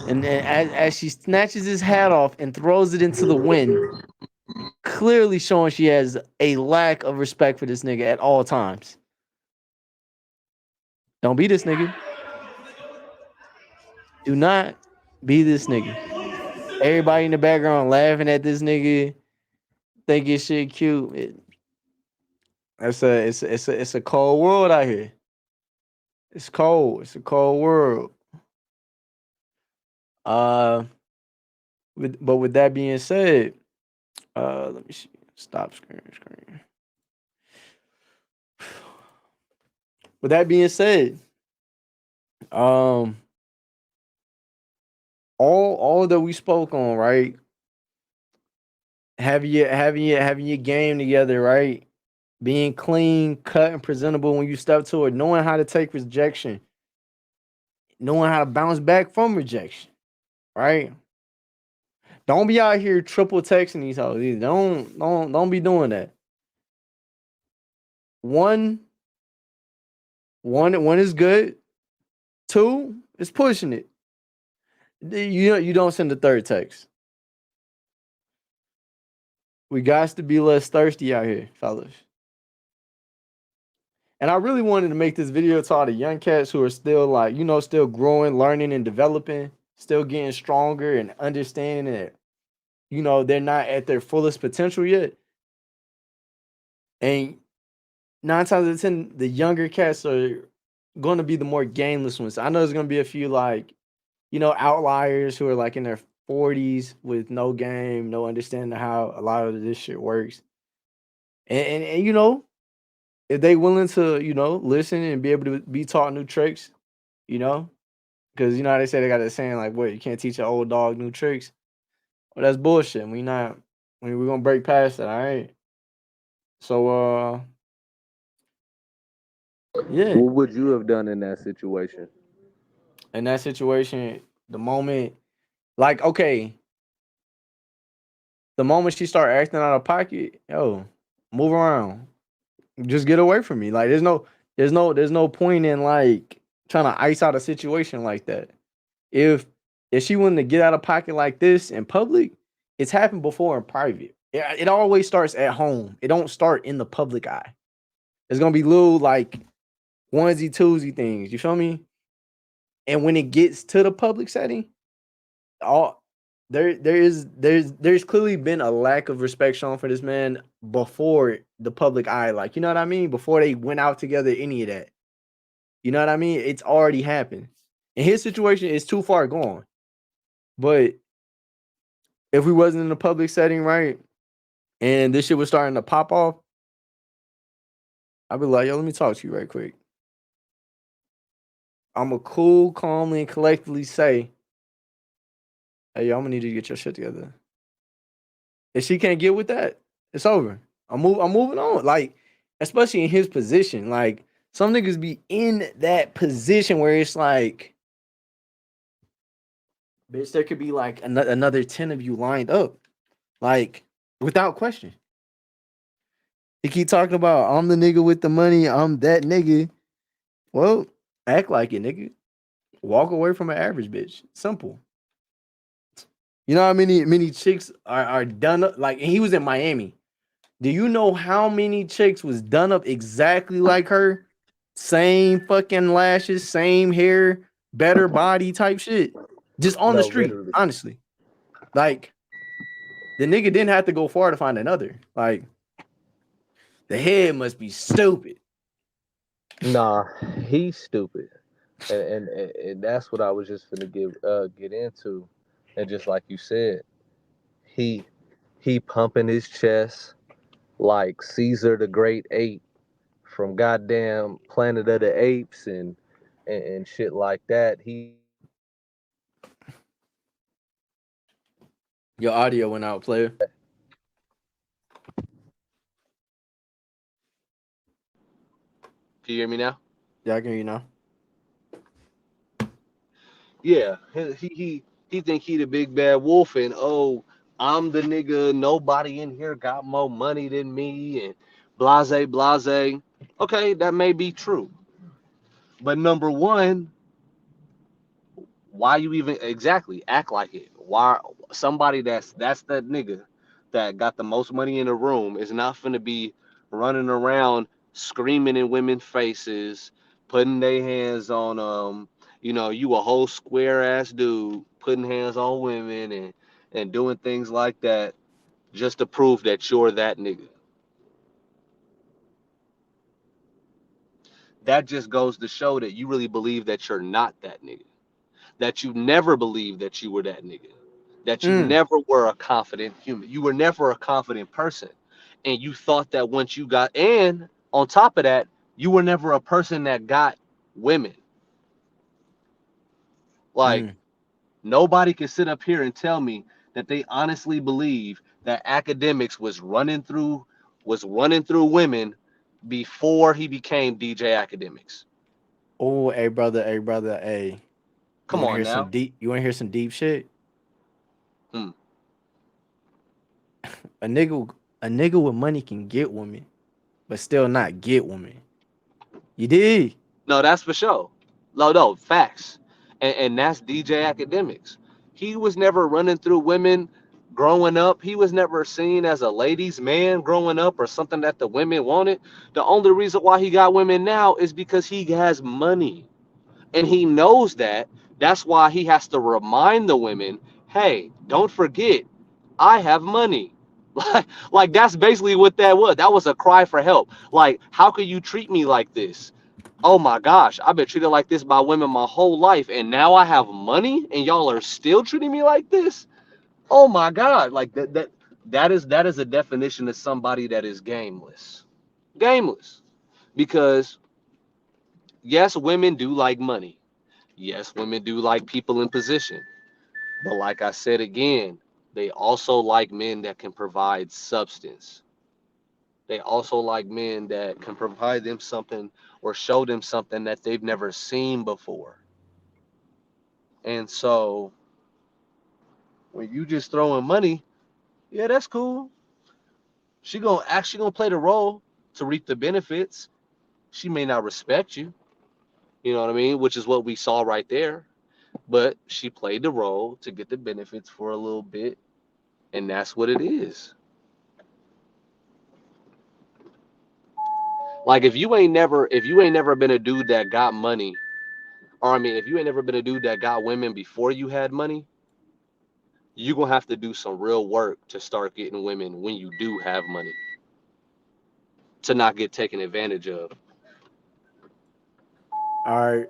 And then as she snatches his hat off and throws it into the wind, clearly showing she has a lack of respect for this nigga at all times. Don't be this nigga. Do not be this nigga. Everybody in the background laughing at this nigga, thinking shit cute. It's a cold world out here. It's cold. It's a cold world. But with that being said, Let me see. Stop screen. With that being said, all that we spoke on, right? Having your game together, right? Being clean, cut, and presentable when you step to it, knowing how to take rejection, knowing how to bounce back from rejection, right? Don't be out here triple texting these hoes. Either. Don't be doing that. One is good. Two is pushing it. You don't send the third text. We got to be less thirsty out here, fellas. And I really wanted to make this video to all the young cats who are still like, still growing, learning, and developing, still getting stronger and understanding that, they're not at their fullest potential yet. And 9 times out of 10, the younger cats are going to be the more gameless ones. I know there's going to be a few like, outliers who are like in their 40s with no game, no understanding of how a lot of this shit works. And if they willing to, listen and be able to be taught new tricks, because how they say they got that saying like, "What, you can't teach an old dog new tricks?" Well, that's bullshit. We're gonna break past that, all right? So, yeah.
What would you have done in that situation?
In that situation, the moment, like, okay, the moment she start acting out of pocket, yo, move around. Just get away from me. Like, there's no point in like trying to ice out a situation like that. If she wanted to get out of pocket like this in public, it's happened before in private. It always starts at home. It don't start in the public eye. It's gonna be little like onesie twosie things. You feel me? And when it gets to the public setting, there's clearly been a lack of respect shown for this man before the public eye. Like, you know what I mean? Before they went out together, any of that. You know what I mean? It's already happened. And his situation is too far gone. But if we wasn't in a public setting, right, and this shit was starting to pop off, I'd be like, yo, let me talk to you right quick. I'm going to cool, calmly, and collectively say, hey, yo, I'm going to need you to get your shit together. If she can't get with that, it's over. I'm moving on. Like, especially in his position. Like, some niggas be in that position where it's like, bitch, there could be like another 10 of you lined up. Like, without question. They keep talking about, I'm the nigga with the money. I'm that nigga. Well, act like it, nigga. Walk away from an average bitch. Simple. You know how many chicks are done up? Like, and he was in Miami. Do you know how many chicks was done up exactly like her? Same fucking lashes, same hair, better body type shit. Just on the street,
literally.
honestly. Like, the nigga didn't have to go far to find another. Like, the head must be stupid.
Nah, he's stupid, and that's what I was just gonna get into, and just like you said, he pumping his chest like Caesar the Great Ape from goddamn Planet of the Apes and shit like that.
Your audio went out, player.
Can you hear me now?
Yeah, I can hear you now.
Yeah, he think he the big bad wolf, and oh, I'm the nigga. Nobody in here got more money than me, and blase blase. Okay, that may be true, but number one, why you even exactly act like it? Why somebody that's that nigga that got the most money in the room is not finna be running around screaming in women's faces, putting their hands on you a whole square ass dude putting hands on women and doing things like that just to prove that you're that nigga. That just goes to show that you really believe that you're not that nigga. That you never believed that you were that nigga. that you never were a confident human. You were never a confident person. And you thought that once you got, and on top of that, you were never a person that got women. Like, nobody can sit up here and tell me that they honestly believe that academics was running through women before he became DJ Academics.
Oh, hey brother, hey.
Come on now.
You wanna hear some deep shit?
Hmm.
A nigga with money can get women, but still not get women. You did.
No, that's for sure. No, facts. And that's DJ Academics. He was never running through women growing up. He was never seen as a ladies' man growing up or something that the women wanted. The only reason why he got women now is because he has money. And he knows that. That's why he has to remind the women, hey, don't forget, I have money. Like that's basically what that was. That was a cry for help. Like, how could you treat me like this? Oh my gosh, I've been treated like this by women my whole life, and now I have money, and y'all are still treating me like this. Oh my God, like that is a definition of somebody that is gameless. Gameless, because yes, women do like money. Yes, women do like people in position, but like I said again, they also like men that can provide substance. They also like men that can provide them something or show them something that they've never seen before. And so when you just throwing money, yeah, that's cool. She gonna play the role to reap the benefits. She may not respect you, you know what I mean? Which is what we saw right there. But she played the role to get the benefits for a little bit, and that's what it is. Like if you ain't never been a dude that got money, or I mean, if you ain't never been a dude that got women before you had money, you're gonna have to do some real work to start getting women when you do have money, to not get taken advantage of.
All right.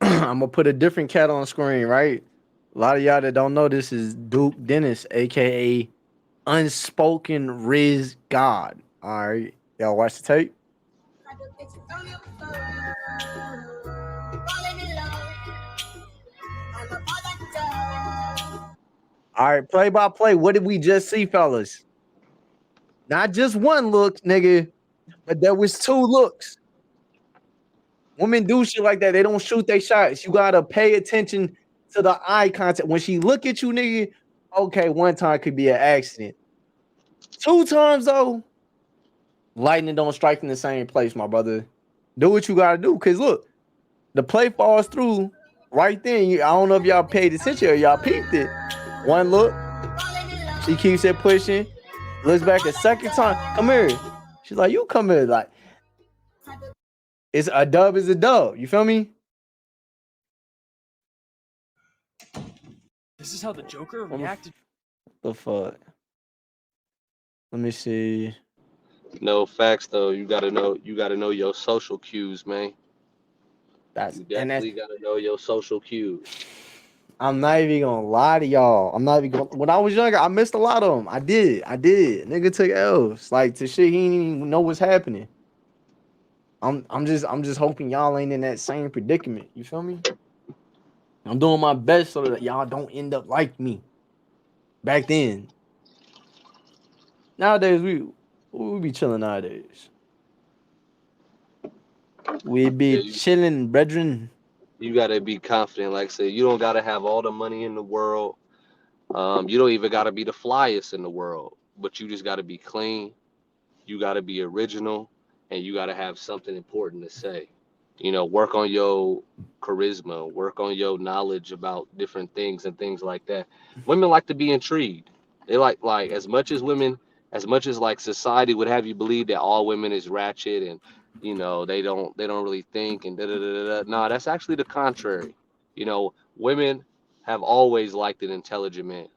I'm gonna put a different cat on screen, right? A lot of y'all that don't know this is Duke Dennis, aka Unspoken Riz God. All right. Y'all watch the tape. All right, play by play. What did we just see, fellas? Not just one look, nigga, but there was two looks. Women do shit like that. They don't shoot their shots. You gotta pay attention to the eye contact. When she look at you, nigga, okay, one time could be an accident. Two times though, lightning don't strike in the same place, my brother. Do what you gotta do. Cause look, the play falls through right then. I don't know if y'all paid attention or y'all peeped it. One look, she keeps it pushing, looks back a second time. Come here. She's like, you come here. Like, it's a dub is a dub. You feel me?
This is how the Joker reacted.
The fuck? Let me see.
No, facts though. You gotta know your social cues, man.
That's
You definitely gotta know your social cues.
I'm not even gonna lie to y'all. I'm not even gonna. When I was younger, I missed a lot of them. I did. Nigga took L's. Like to shit, he didn't even know what's happening. I'm just hoping y'all ain't in that same predicament. You feel me? I'm doing my best so that y'all don't end up like me. Back then. Nowadays, we be chilling nowadays. We be chilling, brethren.
You gotta be confident. Like I said, you don't gotta have all the money in the world. You don't even gotta be the flyest in the world, but you just gotta be clean. You gotta be original, and you gotta have something important to say. You know, work on your charisma, work on your knowledge about different things and things like that. Women like to be intrigued. They like as much as like society would have you believe that all women is ratchet and you know they don't really think and da da da da. No, that's actually the contrary. You know, women have always liked an intelligent man.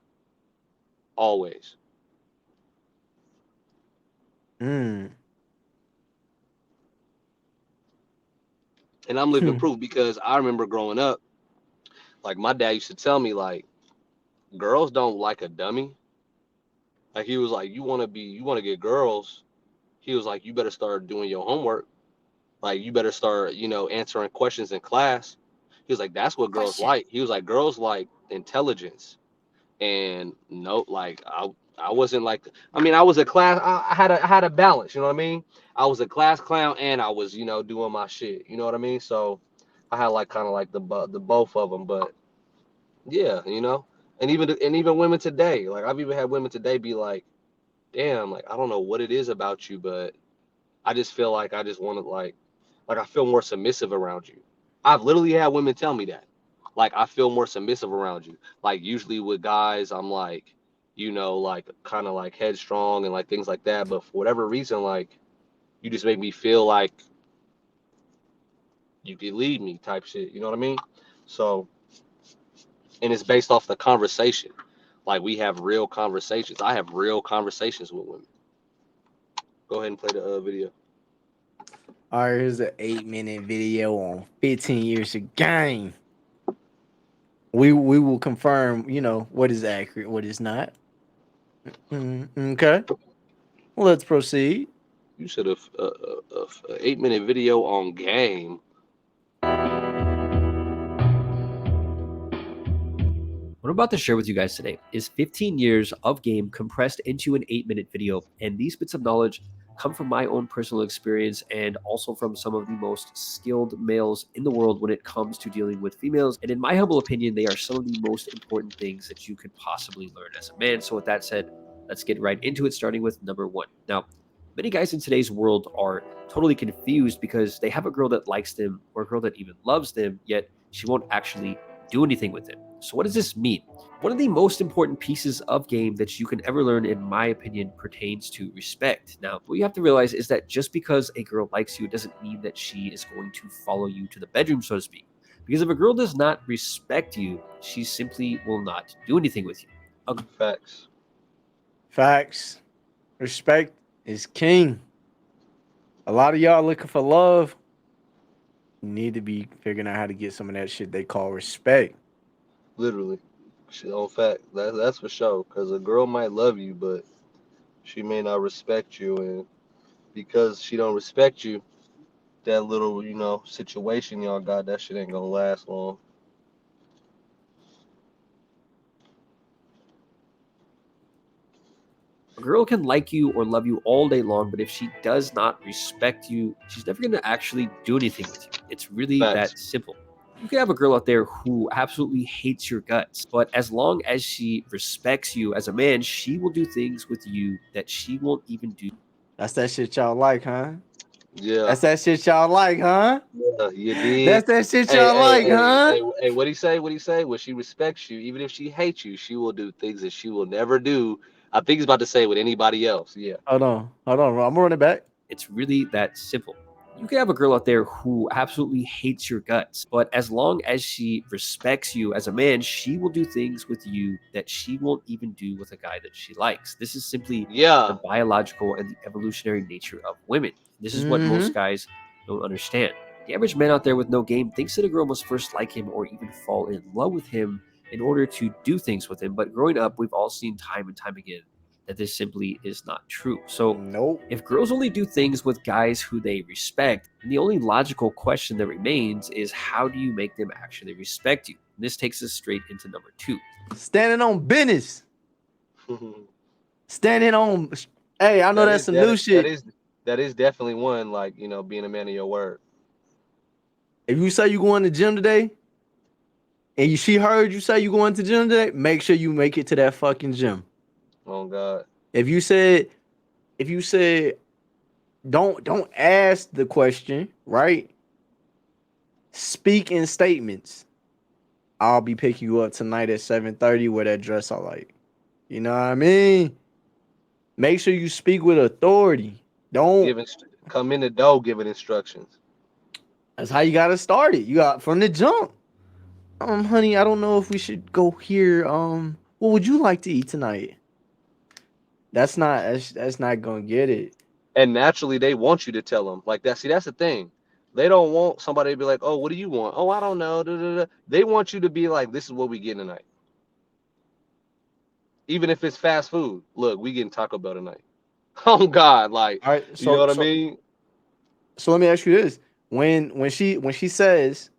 Always.
Mm.
And I'm living proof because I remember growing up, like my dad used to tell me like, girls don't like a dummy. Like he was like, you want to get girls. He was like, you better start doing your homework. Like you better start, answering questions in class. He was like, that's what girls
Question.
like. He was like, girls like intelligence. And no, like I wasn't like, I mean, I was a class, I had a balance, you know what I mean? I was a class clown and I was, doing my shit, you know what I mean? So I had like kind of like the both of them, but yeah, and even women today, like I've even had women today be like, damn, like I don't know what it is about you, but I just feel like I just want to like I feel more submissive around you. I've literally had women tell me that. Like I feel more submissive around you. Like usually with guys, I'm like, like kind of like headstrong and like things like that. But for whatever reason, like you just make me feel like you could lead me type shit. You know what I mean? So, and it's based off the conversation. Like we have real conversations. I have real conversations with women. Go ahead and play the video.
All right, here's an 8-minute video on 15 years of game. We will confirm, what is accurate, what is not. Okay, let's proceed.
You should have 8-minute video on game.
What I'm about to share with you guys today is 15 years of game compressed into an 8-minute video. And these bits of knowledge come from my own personal experience and also from some of the most skilled males in the world when it comes to dealing with females. And in my humble opinion, they are some of the most important things that you could possibly learn as a man. So with that said, let's get right into it, starting with number 1. Now, many guys in today's world are totally confused because they have a girl that likes them or a girl that even loves them, yet she won't actually do anything with them. So what does this mean? One of the most important pieces of game that you can ever learn, in my opinion, pertains to respect. Now, what you have to realize is that just because a girl likes you, it doesn't mean that she is going to follow you to the bedroom, so to speak. Because if a girl does not respect you, she simply will not do anything with you.
Facts.
Facts. Respect is king. A lot of y'all looking for love. You need to be figuring out how to get some of that shit they call respect.
Literally. Shit on fact. That's for sure. Because a girl might love you, but she may not respect you. And because she don't respect you, that little, situation y'all got, that shit ain't gonna last long.
A girl can like you or love you all day long, but if she does not respect you, she's never going to actually do anything with you. It's really
Facts.
that simple. You can have a girl out there who absolutely hates your guts, but as long as she respects you as a man, she will do things with you that she won't even do.
That's that shit y'all like, huh?
Yeah.
That's that shit y'all like, huh?
Yeah, you did.
That's that shit y'all like, huh?
Hey, what'd he say? What'd he say? When she respects you, even if she hates you, she will do things that she will never do. I think he's about to say with anybody else. Yeah.
Hold on. I'm gonna run it back.
It's really that simple. You can have a girl out there who absolutely hates your guts, but as long as she respects you as a man, she will do things with you that she won't even do with a guy that she likes. This is simply the biological and the evolutionary nature of women. This is what most guys don't understand. The average man out there with no game thinks that a girl must first like him or even fall in love with him in order to do things with him. But growing up, we've all seen time and time again that this simply is not true. So if girls only do things with guys who they respect, then the only logical question that remains is, how do you make them actually respect you? And this takes us straight into number 2.
Standing on business. Standing on. Hey, I know that's some new shit.
That is definitely one, like, being a man of your word.
If you say you going to the gym today, and she heard you say you going to the gym today, make sure you make it to that fucking gym.
Oh God.
If you said don't ask the question, right? Speak in statements. I'll be picking you up tonight at 7:30 with that dress I like. You know what I mean? Make sure you speak with authority. Don't
come in the door giving instructions.
That's how you gotta start it. You got from the jump. Honey, I don't know if we should go here. What would you like to eat tonight? That's not gonna get it.
And naturally, they want you to tell them like that. See, that's the thing. They don't want somebody to be like, "Oh, what do you want?" "Oh, I don't know." They want you to be like, "This is what we get tonight." Even if it's fast food. Look, we getting Taco Bell tonight. Oh God, like,
All right,
you know
so
what I mean?
so let me ask you this: when she says,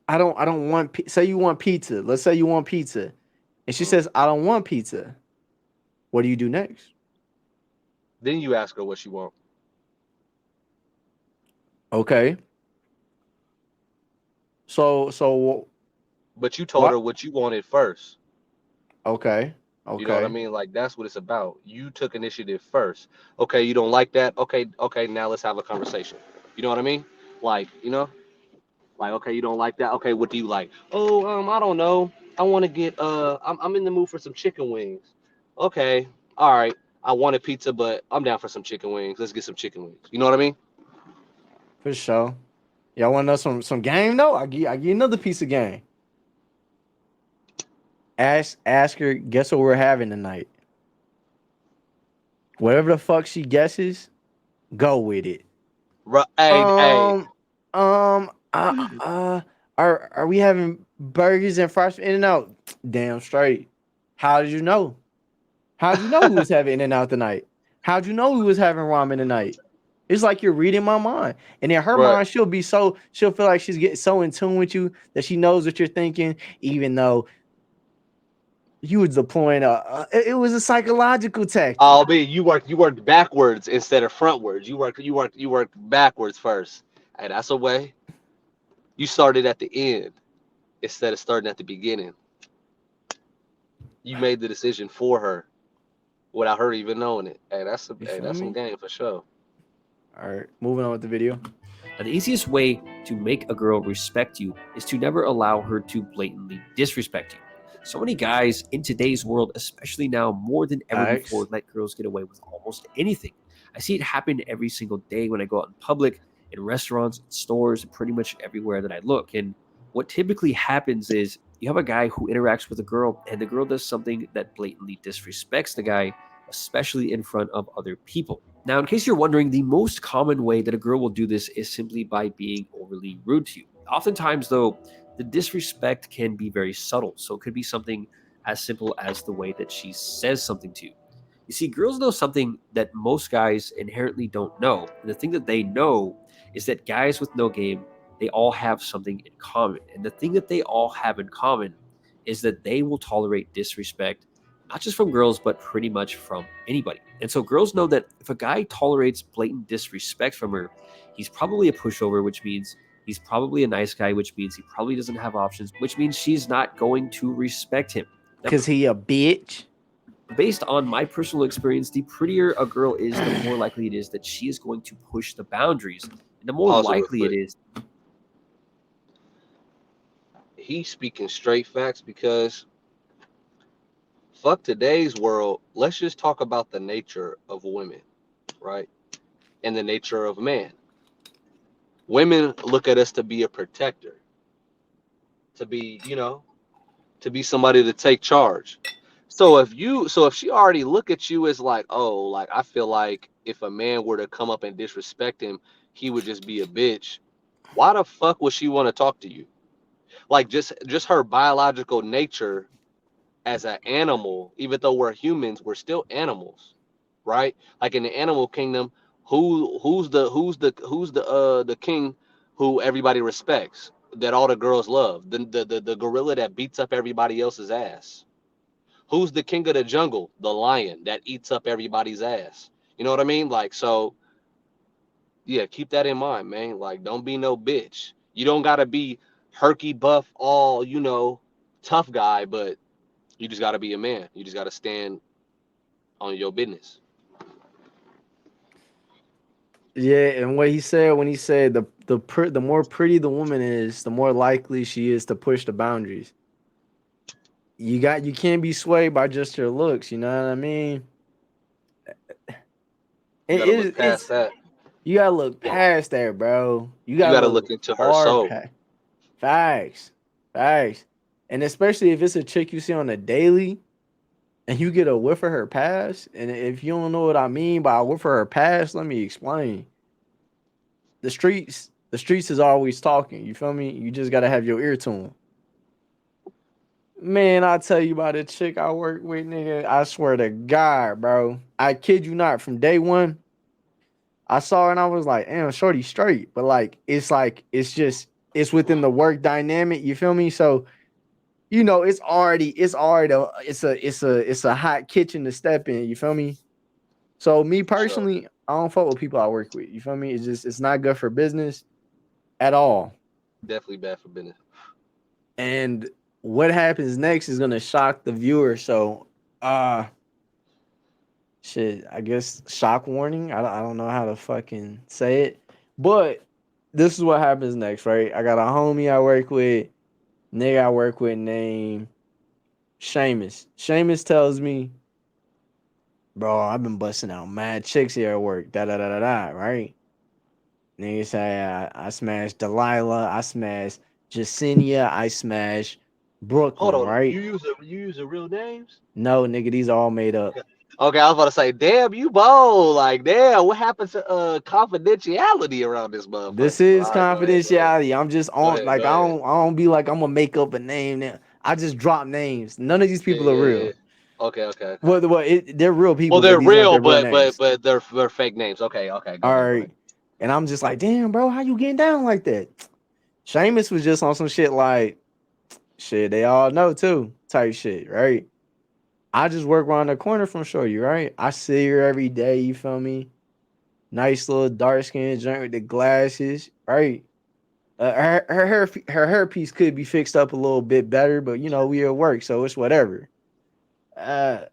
I don't want say you want pizza. Let's say you want pizza, and she
Mhm.
says, I don't want pizza. What do you do next?
Then you ask her what she want.
Okay. So
But you told her
what?
what you wanted first.
Okay.
You know what I
Okay.
mean? Like that's what it's about. You took initiative first. Okay, you don't like that. Okay, now let's have a conversation. You know what I mean? Like, like okay, you don't like that. Okay, what do you like? Oh, I don't know. I want to get I'm in the mood for some chicken wings. Okay, all right. I wanted pizza, but I'm down for some chicken wings. Let's get some chicken wings. You know what I mean?
For sure. Y'all want to know some game though? I give you another piece of game. Ask her. Guess what we're having tonight? Whatever the fuck she guesses, go with it.
Hey,
Um, um, uh, uh, are we having burgers and fries from In-N-Out? Damn straight. How did you know? How'd you know we was having In-N-Out tonight? How'd you know we was having ramen tonight? It's like you're reading my mind. And in her
bruh.
mind, she'll feel like she's getting so in tune with you that she knows what you're thinking, even though you was deploying it was a psychological tactic.
Albeit you worked backwards instead of frontwards. You worked backwards first. Hey, that's a way. You started at the end instead of starting at the beginning. You made the decision for her without her even knowing it.
You
Hey,
feel
that's some
me?
game for sure.
All right, moving on with the video.
Now, the easiest way to make a girl respect you is to never allow her to blatantly disrespect you. So many guys in today's world, especially now more than ever before,
Facts.
let girls get away with almost anything. I see it happen every single day when I go out in public, in restaurants, in stores, and pretty much everywhere that I look. And what typically happens is you have a guy who interacts with a girl, and the girl does something that blatantly disrespects the guy, especially in front of other people. Now, in case you're wondering, the most common way that a girl will do this is simply by being overly rude to you. Oftentimes, though, the disrespect can be very subtle. So it could be something as simple as the way that she says something to you. You see, girls know something that most guys inherently don't know. And the thing that they know is that guys with no game, they all have something in common. And the thing that they all have in common is that they will tolerate disrespect, not just from girls, but pretty much from anybody. And so girls know that if a guy tolerates blatant disrespect from her, he's probably a pushover, which means he's probably a nice guy, which means he probably doesn't have options, which means she's not going to respect him. Now,
Cause he a bitch.
based on my personal experience, the prettier a girl is, the more likely it is that she is going to push the boundaries. And the more
Pause it real
likely it
quick.
is.
He's speaking straight facts because fuck today's world. Let's just talk about the nature of women, right? And the nature of man. Women look at us to be a protector, to be, to be somebody to take charge. So if she already look at you as like, oh, like I feel like if a man were to come up and disrespect him, he would just be a bitch. Why the fuck would she want to talk to you? Like just her biological nature as an animal, even though we're humans, we're still animals, right? Like in the animal kingdom, who's the king who everybody respects, that all the girls love? The gorilla that beats up everybody else's ass. Who's the king of the jungle? The lion that eats up everybody's ass. You know what I mean? Like, so yeah, keep that in mind, man. Like, don't be no bitch. You don't gotta be herky buff, all tough guy, but you just gotta be a man. You just gotta stand on your business.
Yeah, and what he said when he said the more pretty the woman is, the more likely she is to push the boundaries. You can't be swayed by just your looks, you know what I mean?
You gotta look past
It's
that.
you gotta look past that, bro. You
You
gotta
gotta
look
look into her
hard
soul.
past facts. Facts. And especially if it's a chick you see on a daily and you get a whiff of her past, and if you don't know what I mean by a whiff of her past, let me explain. The streets is always talking. You feel me? You just gotta have your ear to them. Man, I tell you about a chick I work with, nigga. I swear to God, bro. I kid you not. From day one, I saw her and I was like, damn, shorty straight. But it's within the work dynamic. You feel me? So, it's a hot kitchen to step in. You feel me? So me
For sure.
personally, I don't fuck with people I work with. You feel me? It's not good for business at all.
Definitely bad for business.
And what happens next is gonna shock the viewer. So shit, I guess shock warning. I don't know how to fucking say it. But this is what happens next, right? I got a homie I work with, nigga I work with named Seamus. Seamus tells me, bro, I've been busting out mad chicks here at work. Da da da da da, right? Nigga say I smashed Delilah, I smashed Jacinia, I smashed
Hold
Brooklyn,
on,
right?
you using real names?
No, nigga, these are all made up.
Okay, I was about to say, damn, you bold. Like, damn, what happened to confidentiality around this
This
motherfucker? But
is
all right, go ahead,
confidentiality. I'm just
go
on
ahead, go
like
ahead.
I don't be like I'm gonna make up a name now. I just drop names. None of these
Yeah,
people are
yeah, yeah.
real.
Okay, okay, okay.
They're real
Well,
people, but
they're
these aren't
real,
their real
but
names.
they're fake names. Okay, okay, go
All
ahead, go ahead.
right. And I'm just like, damn, bro, how you getting down like that? Seamus was just on some shit like, shit, they all know too, type shit, right? I just work around the corner from Shorty, right? I see her every day, you feel me? Nice little dark skinned joint with the glasses, right? Her hairpiece could be fixed up a little bit better, but we at work, so it's whatever. Uh,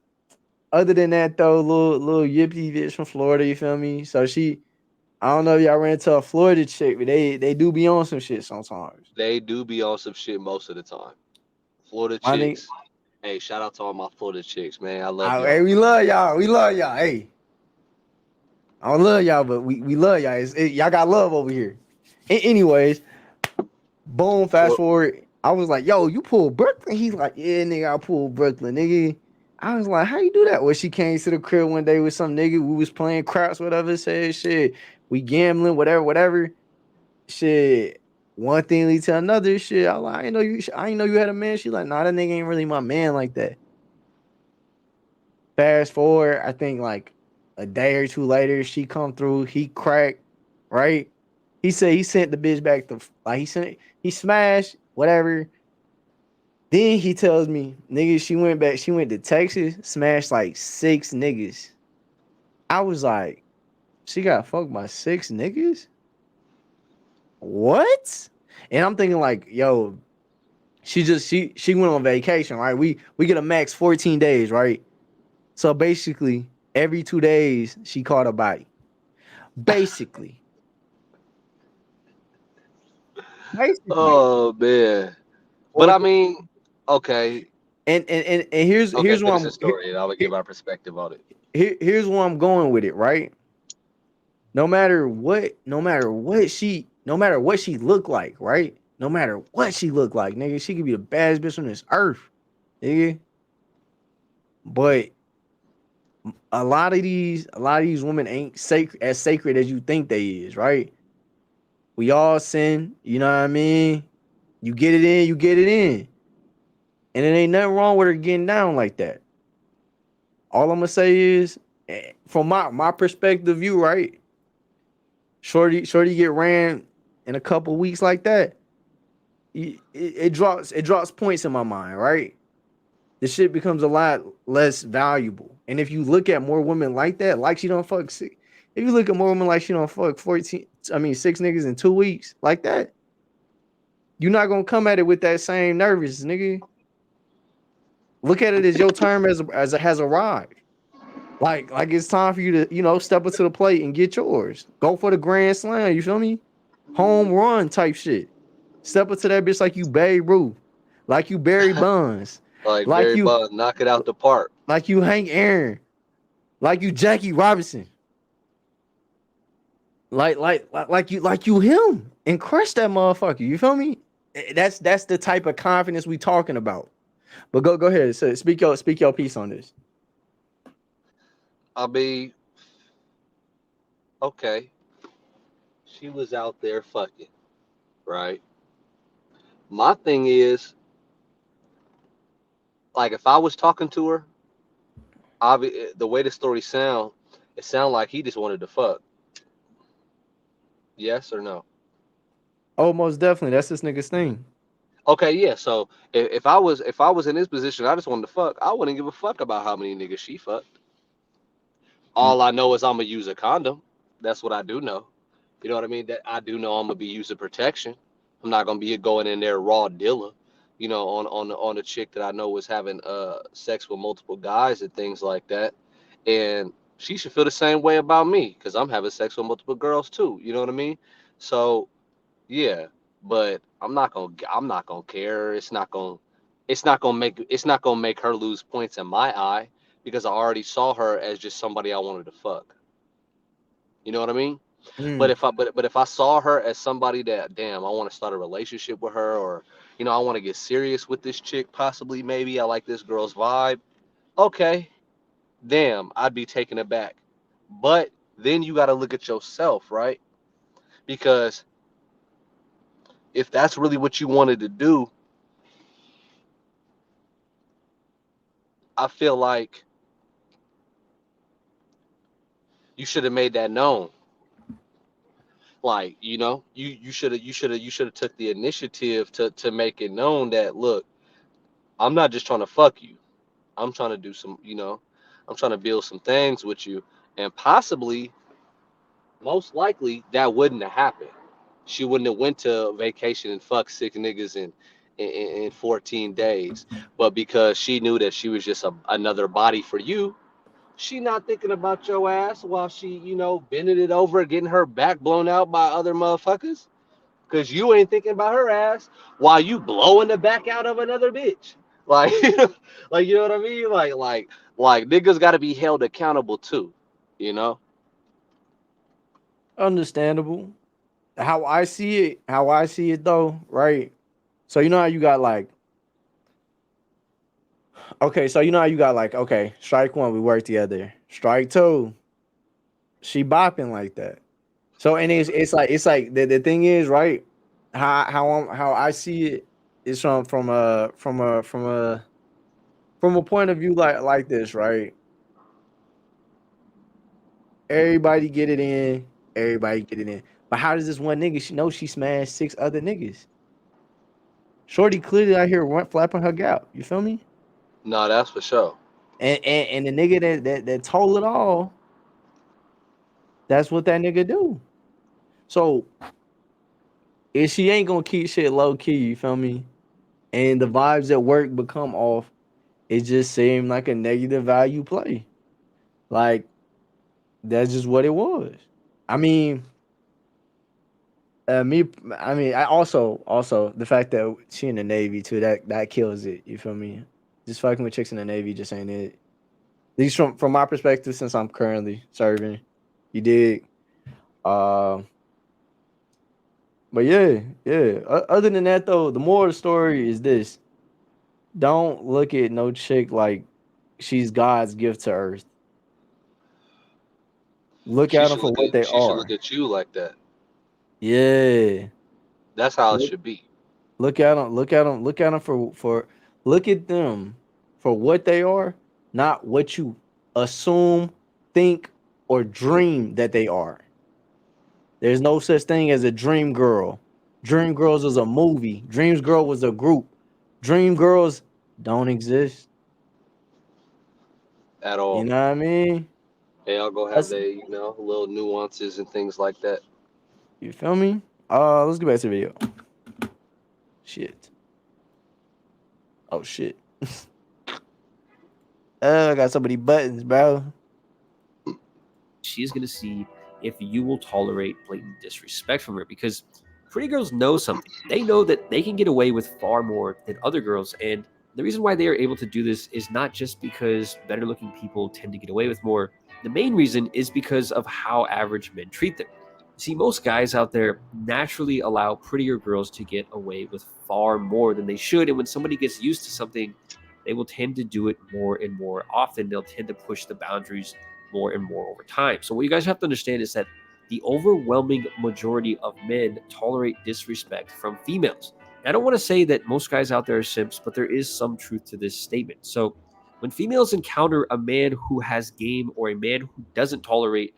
Other than that though, little yippy bitch from Florida, you feel me? So I don't know if y'all ran into a Florida chick, but they do be on some shit sometimes.
They do be on some shit most of the time. Florida
My nigga,
chicks. Hey, shout out to all my Florida chicks, man. I love
hey,
y'all.
we love y'all, we love y'all. Hey, I don't love y'all, but we love y'all. Y'all got love over here. Anyways, boom, fast
For,
forward. I was like, yo, you pulled Brooklyn? He's like, yeah, nigga, I pulled Brooklyn, nigga. I was like, how you do that? Well, she came to the crib one day with some nigga. We was playing craps, whatever, said shit. We gambling, whatever. Shit. One thing leads to another shit. I was like, I ain't know you had a man. She like, nah, that nigga ain't really my man like that. Fast forward, I think like a day or two later, she come through, he cracked, right? He said he sent the bitch back to like he smashed, whatever. Then he tells me, nigga, she went to Texas, smashed like 6 niggas. I was like, she got fucked by 6 niggas? What? And I'm thinking like, yo, she went on vacation, right? We get a max 14 days, right? So basically, every 2 days she caught a bite. Basically. Basically.
oh man. But
Or
I mean, okay,
and
okay.
here's what
Finish the story, and I will give my perspective on it.
here's where I'm going with it, right? No matter what she looked like, right? No matter what she looked like, nigga, she could be the baddest bitch on this earth, nigga. But a lot of these women ain't sacred as you think they is, right? We all sin, you know what I mean? You get it in, you get it in. And it ain't nothing wrong with her getting down like that. All I'm gonna say is, from my perspective view, right? Shorty get ran in a couple weeks like that. It drops points in my mind, right? The shit becomes a lot less valuable. And if you look at more women like that, like she don't fuck six, if you look at more women like she don't fuck 6 niggas in 2 weeks like that, you're not gonna come at it with that same nervous, nigga. Look at it as your term has arrived. Like it's time for you to, step up to the plate and get yours. Go for the grand slam, you feel me? Home run type shit. Step up to that bitch like you Babe Ruth, like you Barry Bonds,
Like
like
Barry
you
Bonds, knock it out the park.
like you Hank Aaron, like you Jackie Robinson, like you him, and crush that motherfucker. You feel me? That's the type of confidence we talking about. But go ahead. So speak your piece on this.
I mean, okay, she was out there fucking, right? My thing is, like if I was talking to her, the way the story sound, it sound like he just wanted to fuck. Yes or no?
Oh, most definitely. That's this nigga's thing.
Okay, yeah. So if I was in his position, I just wanted to fuck. I wouldn't give a fuck about how many niggas she fucked. All I know is I'm gonna use a condom. That's what I do know. You know what I mean? That I do know I'm gonna be using protection. I'm not gonna be going in there raw dealer. You know, on a chick that I know was having sex with multiple guys and things like that, and she should feel the same way about me because I'm having sex with multiple girls too. You know what I mean? So yeah, but I'm not gonna care. It's not gonna make her lose points in my eye because I already saw her as just somebody I wanted to fuck. You know what I mean? But
Mm.
if I saw her as somebody that, damn, I want to start a relationship with her, or I want to get serious with this chick, possibly, maybe I like this girl's vibe. Okay, damn, I'd be taken aback. But then you got to look at yourself, right? Because if that's really what you wanted to do, I feel like you should have made that known. Like, you should have took the initiative to make it known that, look, I'm not just trying to fuck you. I'm trying to do I'm trying to build some things with you, and possibly, most likely, that wouldn't have happened. She wouldn't have went to vacation and fucked 6 niggas in 14 days. But because she knew that she was just another body for you, she not thinking about your ass while she, bending it over, getting her back blown out by other motherfuckers. Cause you ain't thinking about her ass while you blowing the back out of another bitch. Like, like, you know what I mean? Like niggas got to be held accountable too. You know?
Understandable. How I see it though, right? So you know how you got like, okay, so you know how you got like, okay, strike one, we work together. Strike two, she bopping like that. So and it's like the thing is, right? How I see it is from a point of view like this, right? Everybody get it in, everybody get it in. But how does this one nigga she knows she smashed 6 other niggas? Shorty clearly out here flapping her gout. You feel me?
No, that's for sure.
And the nigga that told it all, that's what that nigga do. So if she ain't gonna keep shit low key, you feel me? And the vibes at work become off, it just seemed like a negative value play. Like that's just what it was. I mean, me. I mean, I also the fact that she in the Navy too, that kills it. You feel me? Just fucking with chicks in the Navy just ain't it. At least from my perspective, since I'm currently serving, you dig. Uh, but yeah, yeah. Other than that though, the moral of the story is this: don't look at no chick like she's God's gift to Earth. Look
She
at them
should
for
look
what
at
they
she should look
are.
at you like that.
Yeah.
That's how it
Look,
should be.
look at them. Look at them. Look at them for. Look at them for what they are, not what you assume, think, or dream that they are. There's no such thing as a dream girl. Dream girls was a movie. Dreams girl was a group. Dream girls don't exist.
At
You
all.
know what I mean?
They all go have
That's
their, little nuances and things like that.
you feel me? Let's get back to the video. Shit. Oh shit. I got so many buttons, bro.
She's going to see if you will tolerate blatant disrespect from her, because pretty girls know something. They know that they can get away with far more than other girls. And the reason why they are able to do this is not just because better looking people tend to get away with more. The main reason is because of how average men treat them. See, most guys out there naturally allow prettier girls to get away with far more than they should. And when somebody gets used to something, they will tend to do it more and more often. They'll tend to push the boundaries more and more over time. So what you guys have to understand is that the overwhelming majority of men tolerate disrespect from females. I don't want to say that most guys out there are simps, but there is some truth to this statement. So when females encounter a man who has game or a man who doesn't tolerate.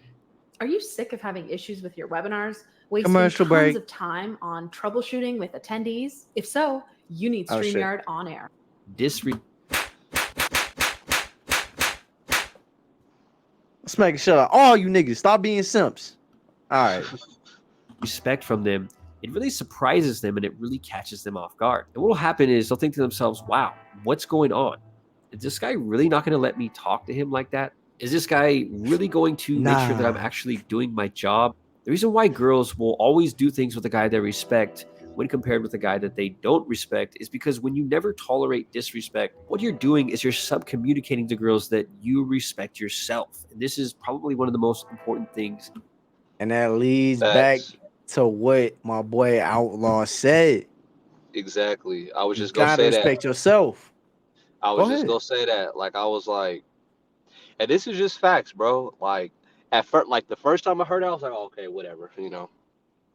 Are you sick of having issues with your webinars? Wasting
Commercial
tons
break.
of time on troubleshooting with attendees? If so, you need
Oh, shit.
StreamYard on air.
Smack shut up. All you niggas, stop being simps. All right.
Respect from them, it really surprises them and it really catches them off guard. And what will happen is they'll think to themselves, wow, what's going on? Is this guy really not going to let me talk to him like that? Is this guy really going to make sure that I'm actually doing my job? The reason why girls will always do things with a guy they respect when compared with a guy that they don't respect is because when you never tolerate disrespect, what you're doing is you're sub-communicating to girls that you respect yourself. And this is probably one of the most important things.
And that leads
Facts.
back to what my boy Outlaw said.
Exactly. I was
You
just gonna
gotta
say
respect
that.
yourself.
I was
Go
just
ahead.
gonna say that. Like I was like, and this is just facts, bro. Like at first, like the first time I heard it, I was like, okay, whatever, you know,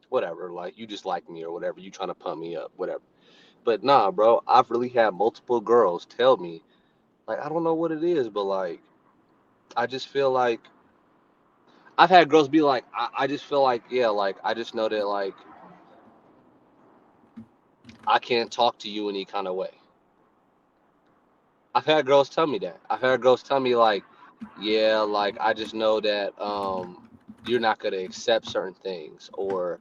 whatever. Like you just like me or whatever. You trying to pump me up, whatever. But nah, bro. I've really had multiple girls tell me, like, I don't know what it is, but like, I just feel like I've had girls be like, I just feel like, yeah, like I just know that like I can't talk to you any kind of way. I've had girls tell me that. I've had girls tell me like, yeah, like I just know that you're not gonna accept certain things, or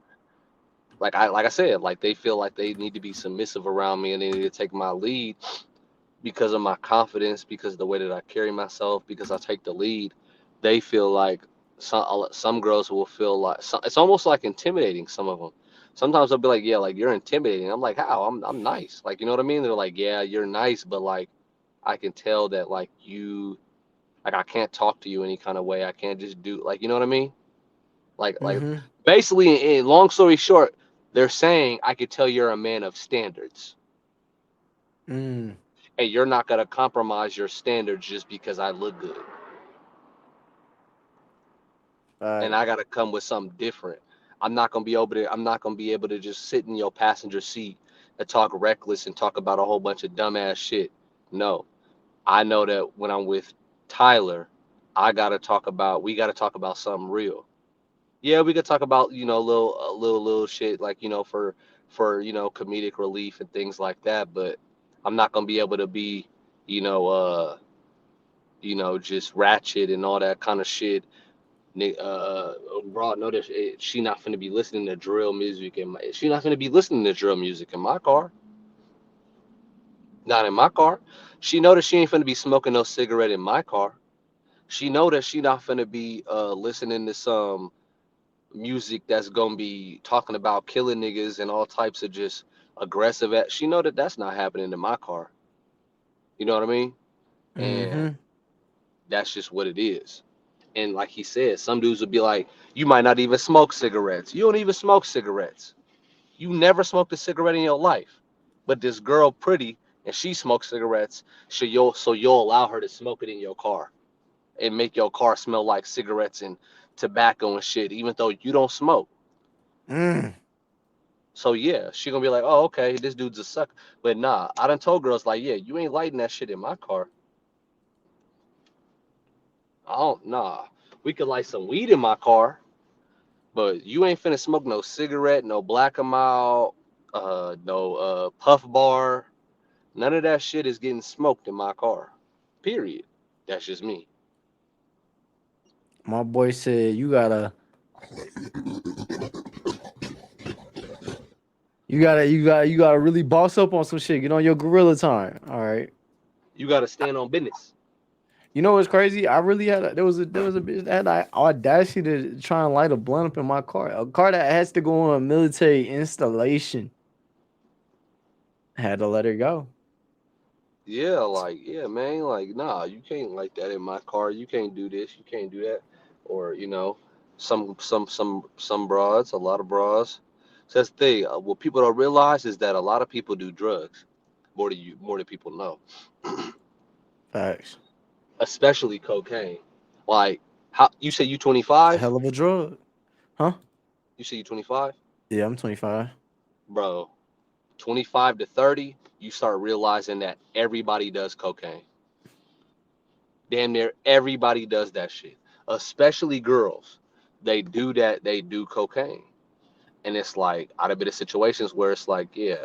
like I said, like they feel like they need to be submissive around me and they need to take my lead because of my confidence, because of the way that I carry myself, because I take the lead. They feel like some girls will feel like it's almost like intimidating. Some of them. Sometimes they'll be like, yeah, like you're intimidating. I'm like, how? I'm nice. Like you know what I mean? They're like, yeah, you're nice, but like I can tell that like you like I can't talk to you any kind of way. I can't just do like you know what I mean? Like
Mm-hmm.
basically in long story short, they're saying I could tell you're a man of standards.
Mm.
And you're not gonna compromise your standards just because I look good. And I gotta come with something different. I'm not gonna be able to just sit in your passenger seat and talk reckless and talk about a whole bunch of dumbass shit. No. I know that when I'm with Tyler, we gotta talk about something real. Yeah, we could talk about, you know, little shit like, you know, for you know, comedic relief and things like that, but I'm not gonna be able to be, you know, just ratchet and all that kind of shit. Raw notice she not finna be listening to drill music she not finna be listening to drill music in my car. Not in my car. She know that she ain't finna be smoking no cigarette in my car. She know that she not finna be listening to some music that's gonna be talking about killing niggas and all types of just aggressive she know that that's not happening in my car. You know what I mean? And
Mm-hmm.
that's just what it is. And like he said, some dudes would be like, you might not even smoke cigarettes. You don't even smoke cigarettes. You never smoked a cigarette in your life. But this girl pretty and she smokes cigarettes, so you'll allow her to smoke it in your car and make your car smell like cigarettes and tobacco and shit, even though you don't smoke.
Mm.
So yeah, she gonna be like, oh, okay, this dude's a sucker. But nah, I done told girls like, yeah, you ain't lighting that shit in my car. I don't nah. We could light some weed in my car, but you ain't finna smoke no cigarette, no black and mild, no puff bar. None of that shit is getting smoked in my car. Period. That's just me.
My boy said you gotta really boss up on some shit. Get on your gorilla time. All right.
You gotta stand on business.
You know what's crazy? I really there was a bitch that had the audacity to try and light a blunt up in my car. A car that has to go on a military installation. I had to let her go.
Yeah, like, yeah, man, like, nah, you can't like that in my car. You can't do this, you can't do that. Or, you know, some broads, a lot of bras. So that's the thing. What people don't realize is that a lot of people do drugs. More than people know.
Facts.
Especially cocaine. Like, how you say you
It's a
25?
hell of a drug. Huh?
You say you 25?
Yeah, I'm 25.
Bro, 25 to 30, you start realizing that everybody does cocaine. Damn near everybody does that shit, especially girls. They do that. They do cocaine, and it's like I've been in situations where it's like, yeah,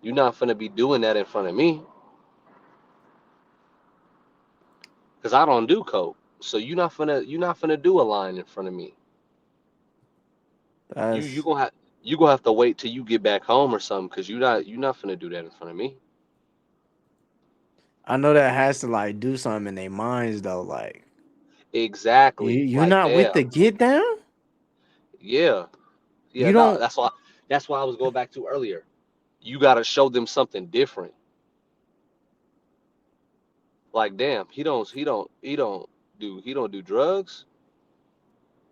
you're not finna be doing that in front of me, because I don't do coke. So you're not finna do a line in front of me. You
That's
you gonna have you gonna have to wait till you get back home or something, because you're not finna do that in front of me.
I know that has to like do something in their minds though. Like
Exactly.
you're
Like,
not with
damn.
the get down.
Yeah. Yeah.
You
No,
don't.
that's why I was going back to earlier. You gotta show them something different. Like, damn, he don't do drugs.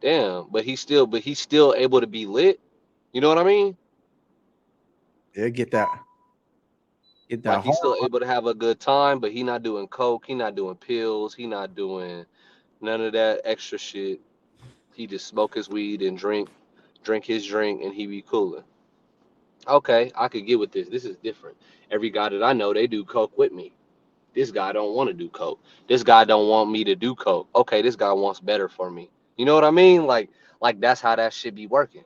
Damn, but he's still able to be lit. You know what I mean?
Yeah, get that
Like, he's still
hard.
able to have a good time, but he not doing coke, he not doing pills, he not doing none of that extra shit. He just smoke his weed and drink his drink, and he be coolin'. Okay, I could get with this. This is different. Every guy that I know, they do coke with me. This guy don't want to do coke. This guy don't want me to do coke. Okay, this guy wants better for me. You know what I mean? Like that's how that should be working.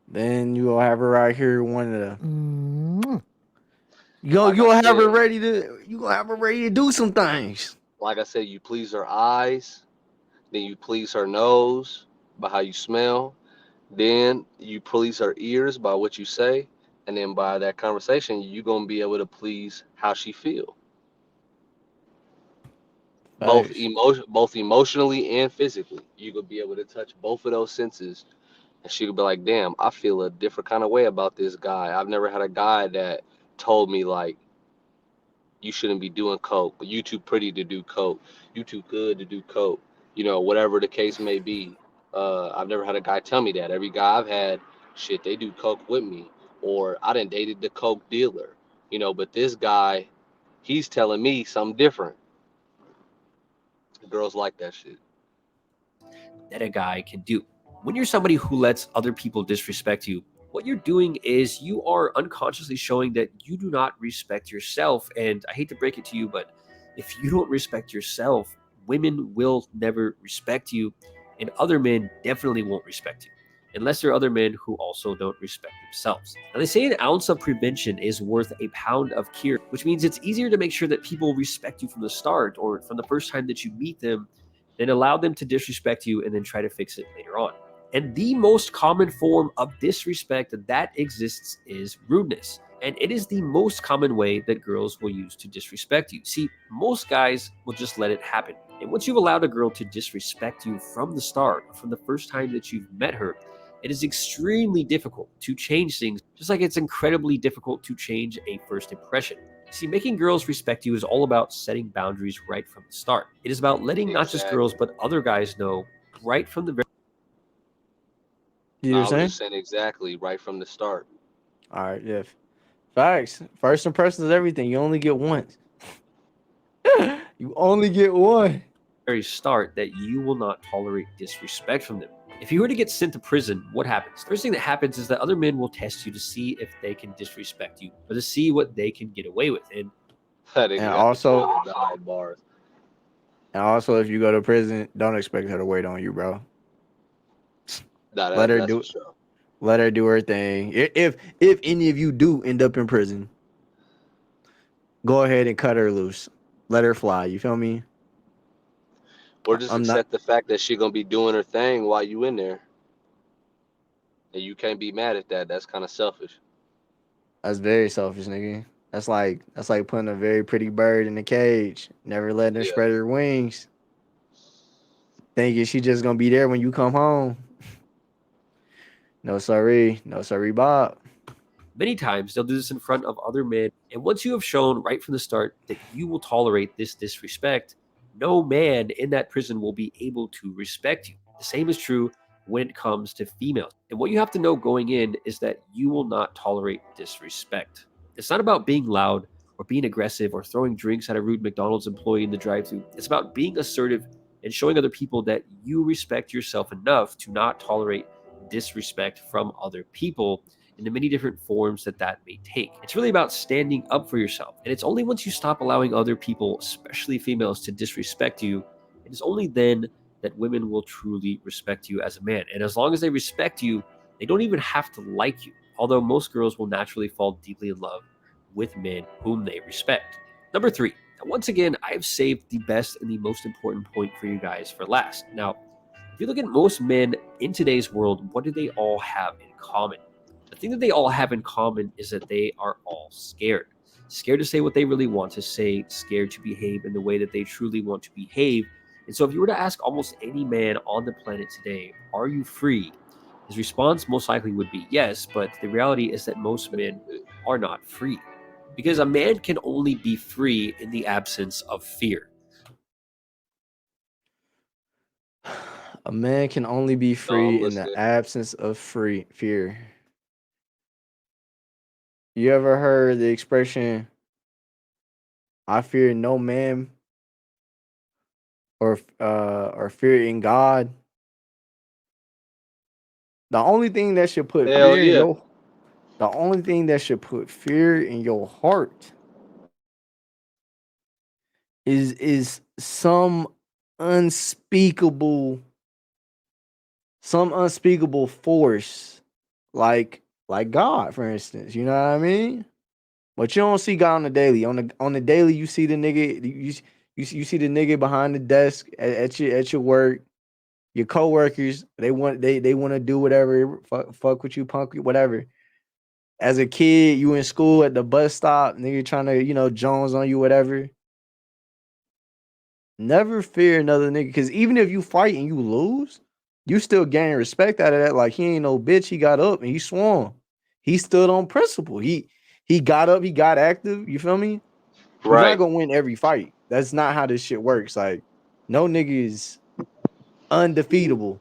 Then you will have her right here. One of the
Like I
you'll have her
said,
ready to you gonna have her ready to do some things.
you please her eyes, then you please her nose by how you smell, then you please her ears by what you say, and then by that conversation, you gonna be able to please how she feel,
Facts.
both emotionally and physically. You gonna be able to touch both of those senses, and she could be like, "Damn, I feel a different kind of way about this guy. I've never had a guy that told me like you shouldn't be doing coke, but you too pretty to do coke, you too good to do coke, whatever the case may be. I've never had a guy tell me that. Every guy I've had, shit, they do coke with me, or I done dated the coke dealer, but this guy, he's telling me something different. Girls like that shit.
That a guy can do. When you're somebody who lets other people disrespect you, what you're doing is you are unconsciously showing that you do not respect yourself. And I hate to break it to you, but if you don't respect yourself, women will never respect you, and other men definitely won't respect you, unless there are other men who also don't respect themselves. Now, they say an ounce of prevention is worth a pound of cure, which means it's easier to make sure that people respect you from the start or from the first time that you meet them than allow them to disrespect you and then try to fix it later on. And the most common form of disrespect that exists is rudeness. And it is the most common way that girls will use to disrespect you. See, most guys will just let it happen. And once you've allowed a girl to disrespect you from the start, from the first time that you've met her, it is extremely difficult to change things, just like it's incredibly difficult to change a first impression. See, making girls respect you is all about setting boundaries right from the start. It is about letting not just girls,
Exactly.
but other guys know right from the very
You know what
I
I'm
was
saying?
just saying exactly right from the start.
All right, yeah. Facts. First impression is everything. You only get once. You only get one.
start that you will not tolerate disrespect from them. If you were to get sent to prison, what happens? First thing that happens is that other men will test you to see if they can disrespect you or to see what they can get away with. And
That nigga
And
got
also,
the high bars.
if you go to prison, don't expect her to wait on you, bro.
Nah,
Let her
that's
do
for sure.
let her do her thing. If any of you do end up in prison, go ahead and cut her loose. Let her fly. You feel me?
Or just
I'm not.
accept the fact that she gonna be doing her thing while you in there, and you can't be mad at that. That's kind of selfish.
That's very selfish, nigga. That's like putting a very pretty bird in a cage, never letting her
Yeah,
spread her wings, thinking she just gonna be there when you come home. No sorry, Bob.
many times they'll do this in front of other men. And once you have shown right from the start that you will tolerate this disrespect, no man in that prison will be able to respect you. The same is true when it comes to females. And what you have to know going in is that you will not tolerate disrespect. It's not about being loud or being aggressive or throwing drinks at a rude McDonald's employee in the drive-thru. It's about being assertive and showing other people that you respect yourself enough to not tolerate disrespect from other people in the many different forms that may take. It's really about standing up for yourself. And it's only once you stop allowing other people, especially females, to disrespect you, it is only then that women will truly respect you as a man. And as long as they respect you, they don't even have to like you. Although most girls will naturally fall deeply in love with men whom they respect. Number 3. Now, once again, I have saved the best and the most important point for you guys for last. Now, if you look at most men in today's world, what do they all have in common? The thing that they all have in common is that they are all scared. Scared to say what they really want to say, scared to behave in the way that they truly want to behave. And so if you were to ask almost any man on the planet today, are you free? His response most likely would be yes, but the reality is that most men are not free. Because a man can only be free in the absence of fear.
A man can only be
No, I'm
free in the
listening.
absence of fear. You ever heard the expression, I fear no man or fear in God? The only thing that should put
Hell
fear in
yeah.
the only thing that should put fear in your heart is some unspeakable force like God, for instance. You know what I mean? But you don't see God on the daily. On the daily, you see the nigga. You see the nigga behind the desk at your work. Your coworkers, they want to do whatever, fuck with you, punk you, whatever. As a kid, you in school at the bus stop, nigga trying to Jones on you, whatever. Never fear another nigga, because even if you fight and you lose, you still gain respect out of that. Like, he ain't no bitch. He got up and he swung. He stood on principle. He got up. He got active. You feel me? You're not
Right.
gonna win every fight. That's not how this shit works. Like, no nigga is undefeatable.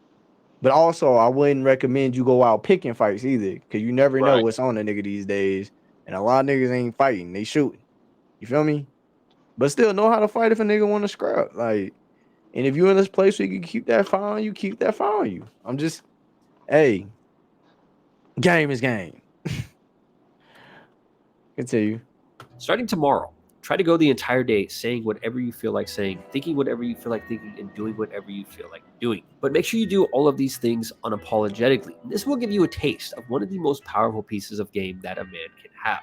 But also, I wouldn't recommend you go out picking fights either, because you never know
Right.
what's on a nigga these days. And a lot of niggas ain't fighting. They shooting. You feel me? But still know how to fight if a nigga want to scrap. Like, and if you in this place where you can keep that fire on you, keep that fire on you. I'm just, hey, game is game. Continue.
Starting tomorrow, try to go the entire day saying whatever you feel like saying, thinking whatever you feel like thinking, and doing whatever you feel like doing. But make sure you do all of these things unapologetically. This will give you a taste of one of the most powerful pieces of game that a man can have.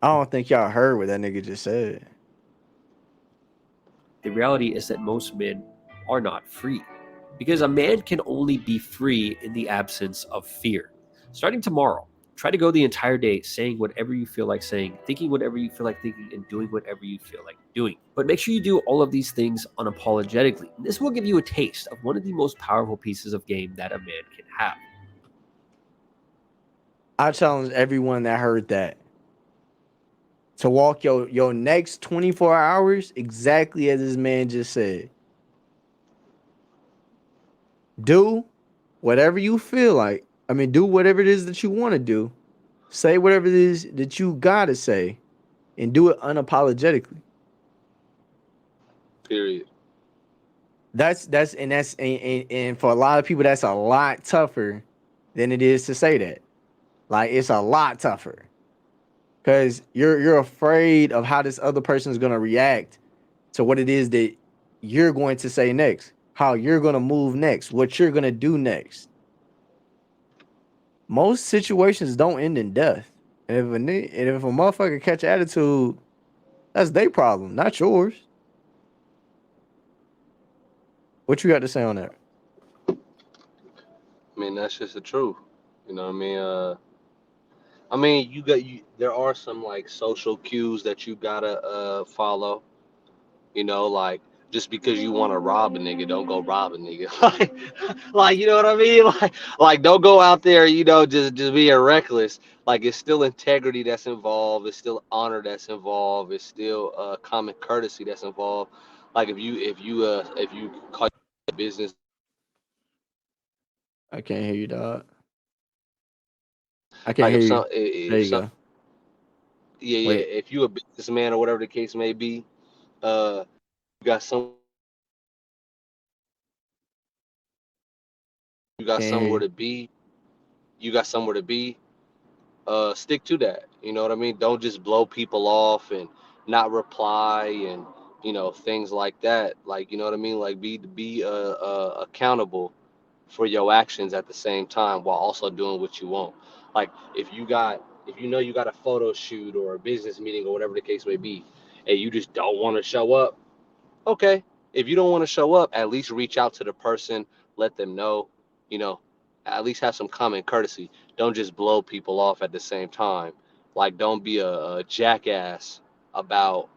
I don't think y'all heard what that nigga just said.
The reality is that most men are not free. Because a man can only be free in the absence of fear. Starting tomorrow, try to go the entire day saying whatever you feel like saying, thinking whatever you feel like thinking, and doing whatever you feel like doing. But make sure you do all of these things unapologetically. This will give you a taste of one of the most powerful pieces of game that a man can have.
I challenge everyone that heard that to walk your next 24 hours exactly as this man just said. Do whatever you feel like. I mean, do whatever it is that you want to do. Say whatever it is that you gotta say, and do it unapologetically.
Period.
That's and for a lot of people, that's a lot tougher than it is to say that. Like, it's a lot tougher because you're afraid of how this other person is gonna react to what it is that you're going to say next, how you're gonna move next, what you're gonna do next. Most situations don't end in death, and if a motherfucker catch attitude, that's their problem, not yours. What you got to say on that?
I mean, that's just the truth. You know what I mean? There are some like social cues that you gotta follow. Like, just because you want to rob a nigga, don't go rob a nigga. Like, you know what I mean? Like don't go out there, just being reckless. Like, it's still integrity that's involved. It's still honor that's involved. It's still common courtesy that's involved. Like, if you call your business,
I can't hear you, dog. I can't
like
hear you. There
if
you
some,
go.
yeah,
Wait.
if you a businessman or whatever the case may be, you got some You got somewhere
And
to be. You got somewhere to be. Stick to that. You know what I mean? Don't just blow people off and not reply and things like that. Like, you know what I mean? Like be accountable for your actions at the same time while also doing what you want. Like if you know you got a photo shoot or a business meeting or whatever the case may be, and you just don't want to show up, okay. If you don't want to show up, at least reach out to the person, let them know, you know, at least have some common courtesy. Don't just blow people off at the same time. Like don't be a jackass about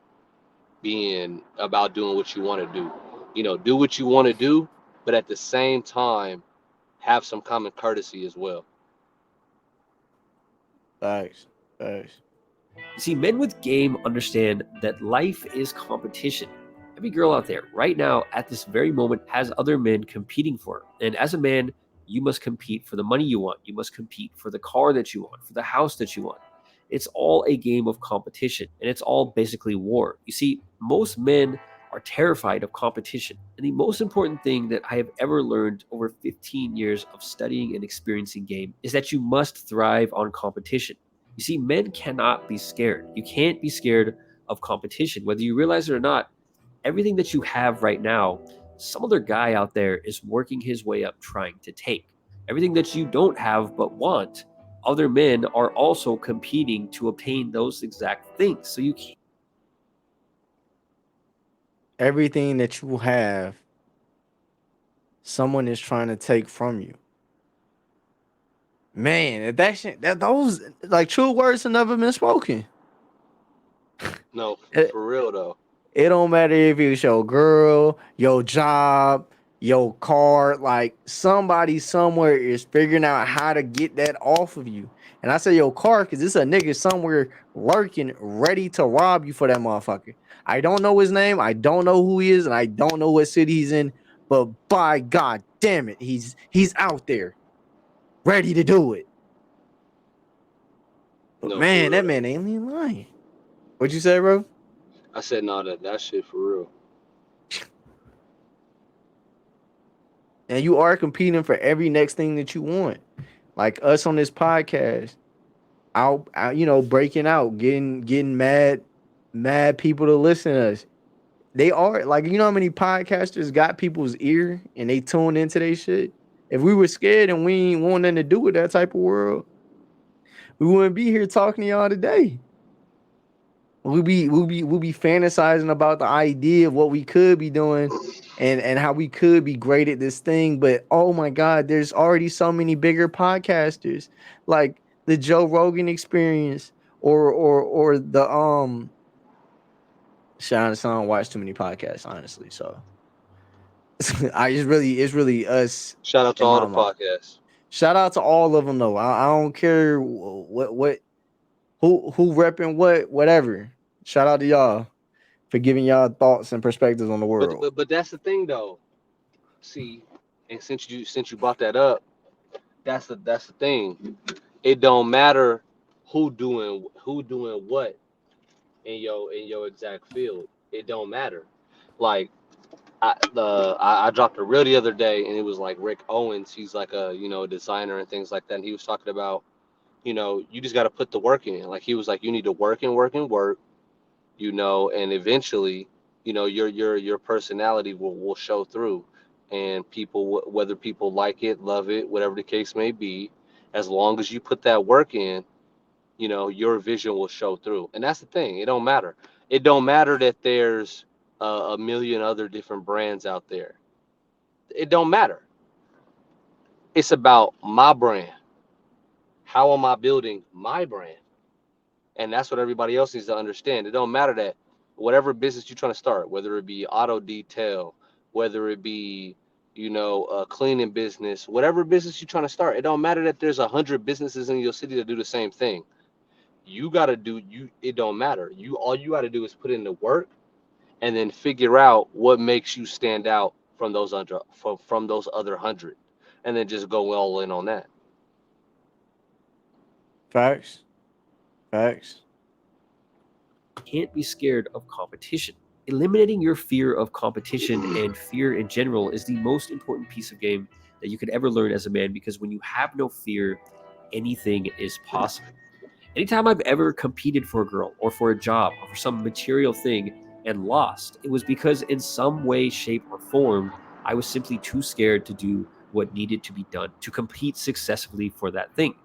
doing what you want to do. Do what you want to do, but at the same time have some common courtesy as well.
facts, facts.
You see, men with game understand that life is competition. Every girl out there right now at this very moment has other men competing for her. And as a man, you must compete for the money you want. You must compete for the car that you want, for the house that you want. It's all a game of competition, and it's all basically war. You see, most men are terrified of competition. And the most important thing that I have ever learned over 15 years of studying and experiencing game is that you must thrive on competition. You see, men cannot be scared. You can't be scared of competition. Whether you realize it or not, everything that you have right now, some other guy out there is working his way up trying to take. Everything that you don't have but want, other men are also competing to obtain those exact things. So you can't.
Everything that you have, someone is trying to take from you. Man, if that shit, those like true words have never been spoken.
No,
It,
for real though.
it don't matter if it's your girl, your job, your car. Like somebody somewhere is figuring out how to get that off of you. And I say your car because it's a nigga somewhere lurking, ready to rob you for that motherfucker. I don't know his name. I don't know who he is, and I don't know what city he's in. But by God damn it, he's out there, ready to do it. But
No,
man,
for
that
real.
man ain't even lying. What'd you say, bro?
I said no, that shit for real.
And you are competing for every next thing that you want. Like us on this podcast, out breaking out, getting mad people to listen to us. They are like, how many podcasters got people's ear and they tune into their shit. If we were scared and we ain't want nothing to do with that type of world, we wouldn't be here talking to y'all today. We'll be fantasizing about the idea of what we could be doing and how we could be great at this thing. But oh my God, there's already so many bigger podcasters like the Joe Rogan Experience or the Sean don't watch too many podcasts, honestly. So it's really us.
Shout out to
And
all the
mama.
podcasts.
Shout out to all of them though. I don't care who repping whatever. Shout out to y'all for giving y'all thoughts and perspectives on the world.
But that's the thing though. See, and since you brought that up, that's the thing. It don't matter who doing what in your exact field. It don't matter. Like I dropped a reel the other day and it was like Rick Owens. He's like a designer and things like that. And he was talking about you just got to put the work in. Like he was like you need to work and work and work. And eventually your personality will show through, and people, whether people like it, love it, whatever the case may be, as long as you put that work in, your vision will show through. And that's the thing. It don't matter that there's a million other different brands out there. It don't matter. It's about my brand. How am I building my brand? And that's what everybody else needs to understand. It don't matter that whatever business you're trying to start, whether it be auto detail, whether it be, a cleaning business, whatever business you're trying to start, it don't matter that there's 100 businesses in your city that do the same thing. It don't matter. All you got to do is put in the work and then figure out what makes you stand out from those other 100, and then just go all in on that.
Facts.
Can't be scared of competition. Eliminating your fear of competition and fear in general is the most important piece of game that you could ever learn as a man, because when you have no fear, anything is possible. Anytime I've ever competed for a girl or for a job or for some material thing and lost, it was because in some way, shape, or form, I was simply too scared to do what needed to be done to compete successfully for that thing.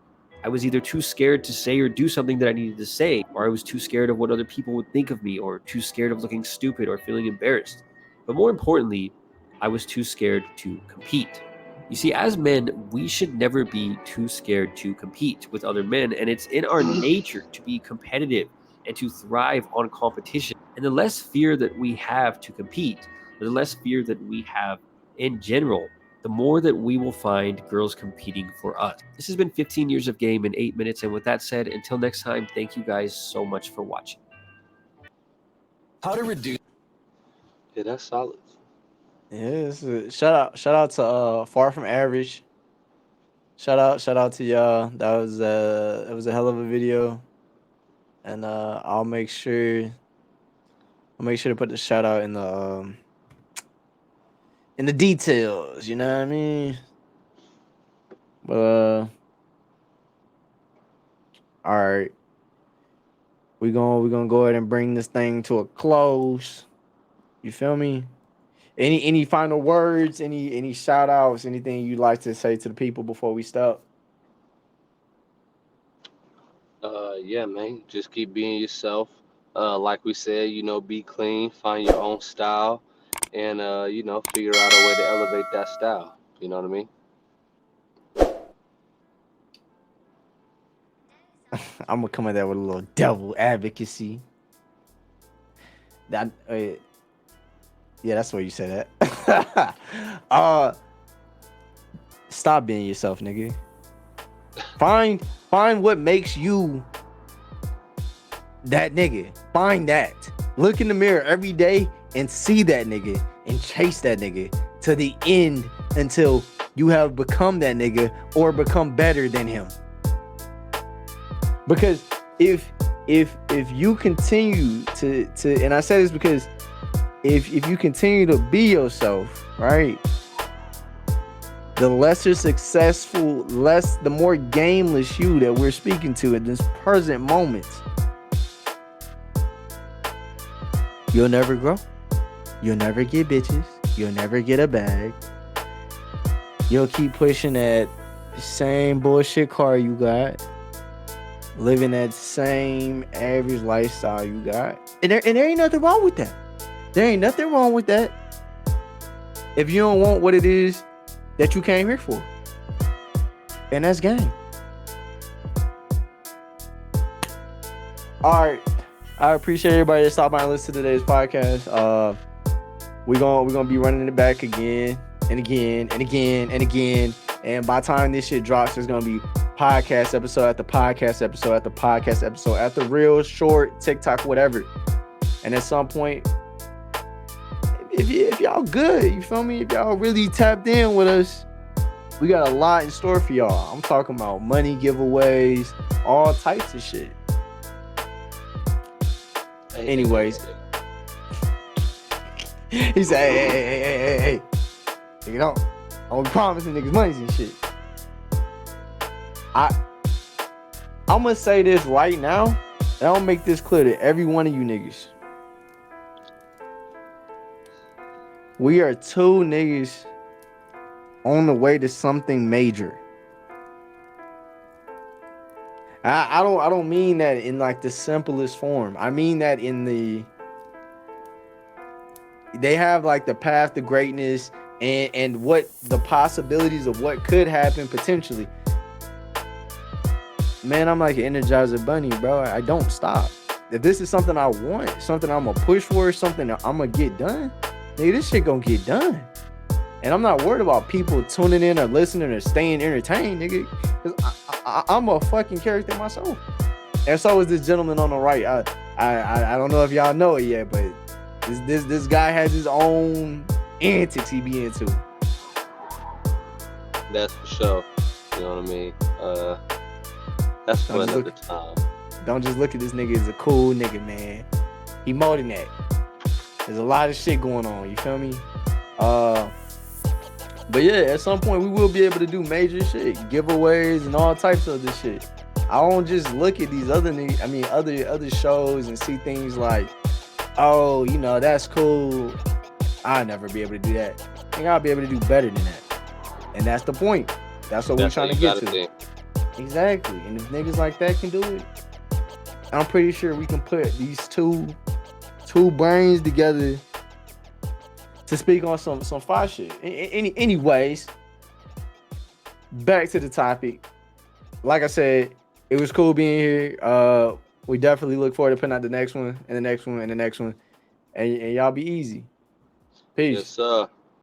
I was either too scared to say or do something that I needed to say, or I was too scared of what other people would think of me, or too scared of looking stupid or feeling embarrassed. But more importantly, I was too scared to compete. You see, as men, we should never be too scared to compete with other men, and it's in our nature to be competitive and to thrive on competition. And the less fear that we have to compete, the less fear that we have in general, the more that we will find girls competing for us. This has been 15 years of game in 8 minutes, and with that said, until next time, thank you guys so much for watching.
How to reduce.
Yeah, that's solid.
Yeah, shout out to Far From Average. Shout out to y'all. That was it was a hell of a video. And I'll make sure to put the shout out in the details, you know what I mean? But all right. We're gonna go ahead and bring this thing to a close. You feel me? Any final words, any shout outs, anything you'd like to say to the people before we stop?
Yeah, man, just keep being yourself. Like we said, be clean, find your own style, and figure out a way to elevate that style. You know what I mean?
I'm gonna come at that with a little devil advocacy. That yeah, that's where you say that. Stop being yourself, nigga. Find what makes you that nigga. Find that. Look in the mirror every day and see that nigga and chase that nigga to the end until you have become that nigga or become better than him. Because if you continue to and I say this because if you continue to be yourself, right? The lesser successful, the more gameless you that we're speaking to at this present moment, you'll never grow. You'll never get bitches. You'll never get a bag. You'll keep pushing that same bullshit car you got, living that same average lifestyle you got. And there ain't nothing wrong with that. There ain't nothing wrong with that. If you don't want what it is that you came here for. And that's game. All right. I appreciate everybody that stopped by and listened to today's podcast. We're gonna be running it back again and again and again and again. And by the time this shit drops, there's gonna be podcast episode after podcast episode after podcast episode after real short TikTok, whatever. And at some point, if y'all good, you feel me? If y'all really tapped in with us, we got a lot in store for y'all. I'm talking about money giveaways, all types of shit. Anyways, he said, hey, you know, I'm promising niggas money and shit. I'm gonna say this right now, and I'll make this clear to every one of you niggas. We are two niggas on the way to something major. I don't mean that in like the simplest form. I mean that in they have like the path to greatness and what the possibilities of what could happen potentially. Man, I'm like an Energizer bunny, bro. I don't stop. If this is something I want, something I'm gonna push for, something that I'm gonna get done, nigga, this shit gonna get done. And I'm not worried about people tuning in or listening or staying entertained, nigga. Cause I'm a fucking character myself. And so is this gentleman on the right. I don't know if y'all know it yet, but this guy has his own antics he be into.
That's for sure. You know what I mean? That's fun at the time.
Don't just look at this nigga as a cool nigga, man. He more than that. There's a lot of shit going on, you feel me? But yeah, at some point we will be able to do major shit, giveaways and all types of this shit. I don't just look at these other shows and see things like, oh, you know, that's cool. I'll never be able to do that. I think I'll be able to do better than that. And that's the point. That's what we're trying to get to. Exactly. And if niggas like that can do it, I'm pretty sure we can put these two brains together to speak on some fire shit. Anyways, back to the topic. Like I said, it was cool being here. We definitely look forward to putting out the next one and the next one and the next one. And y'all be easy. Peace.
Yes, sir.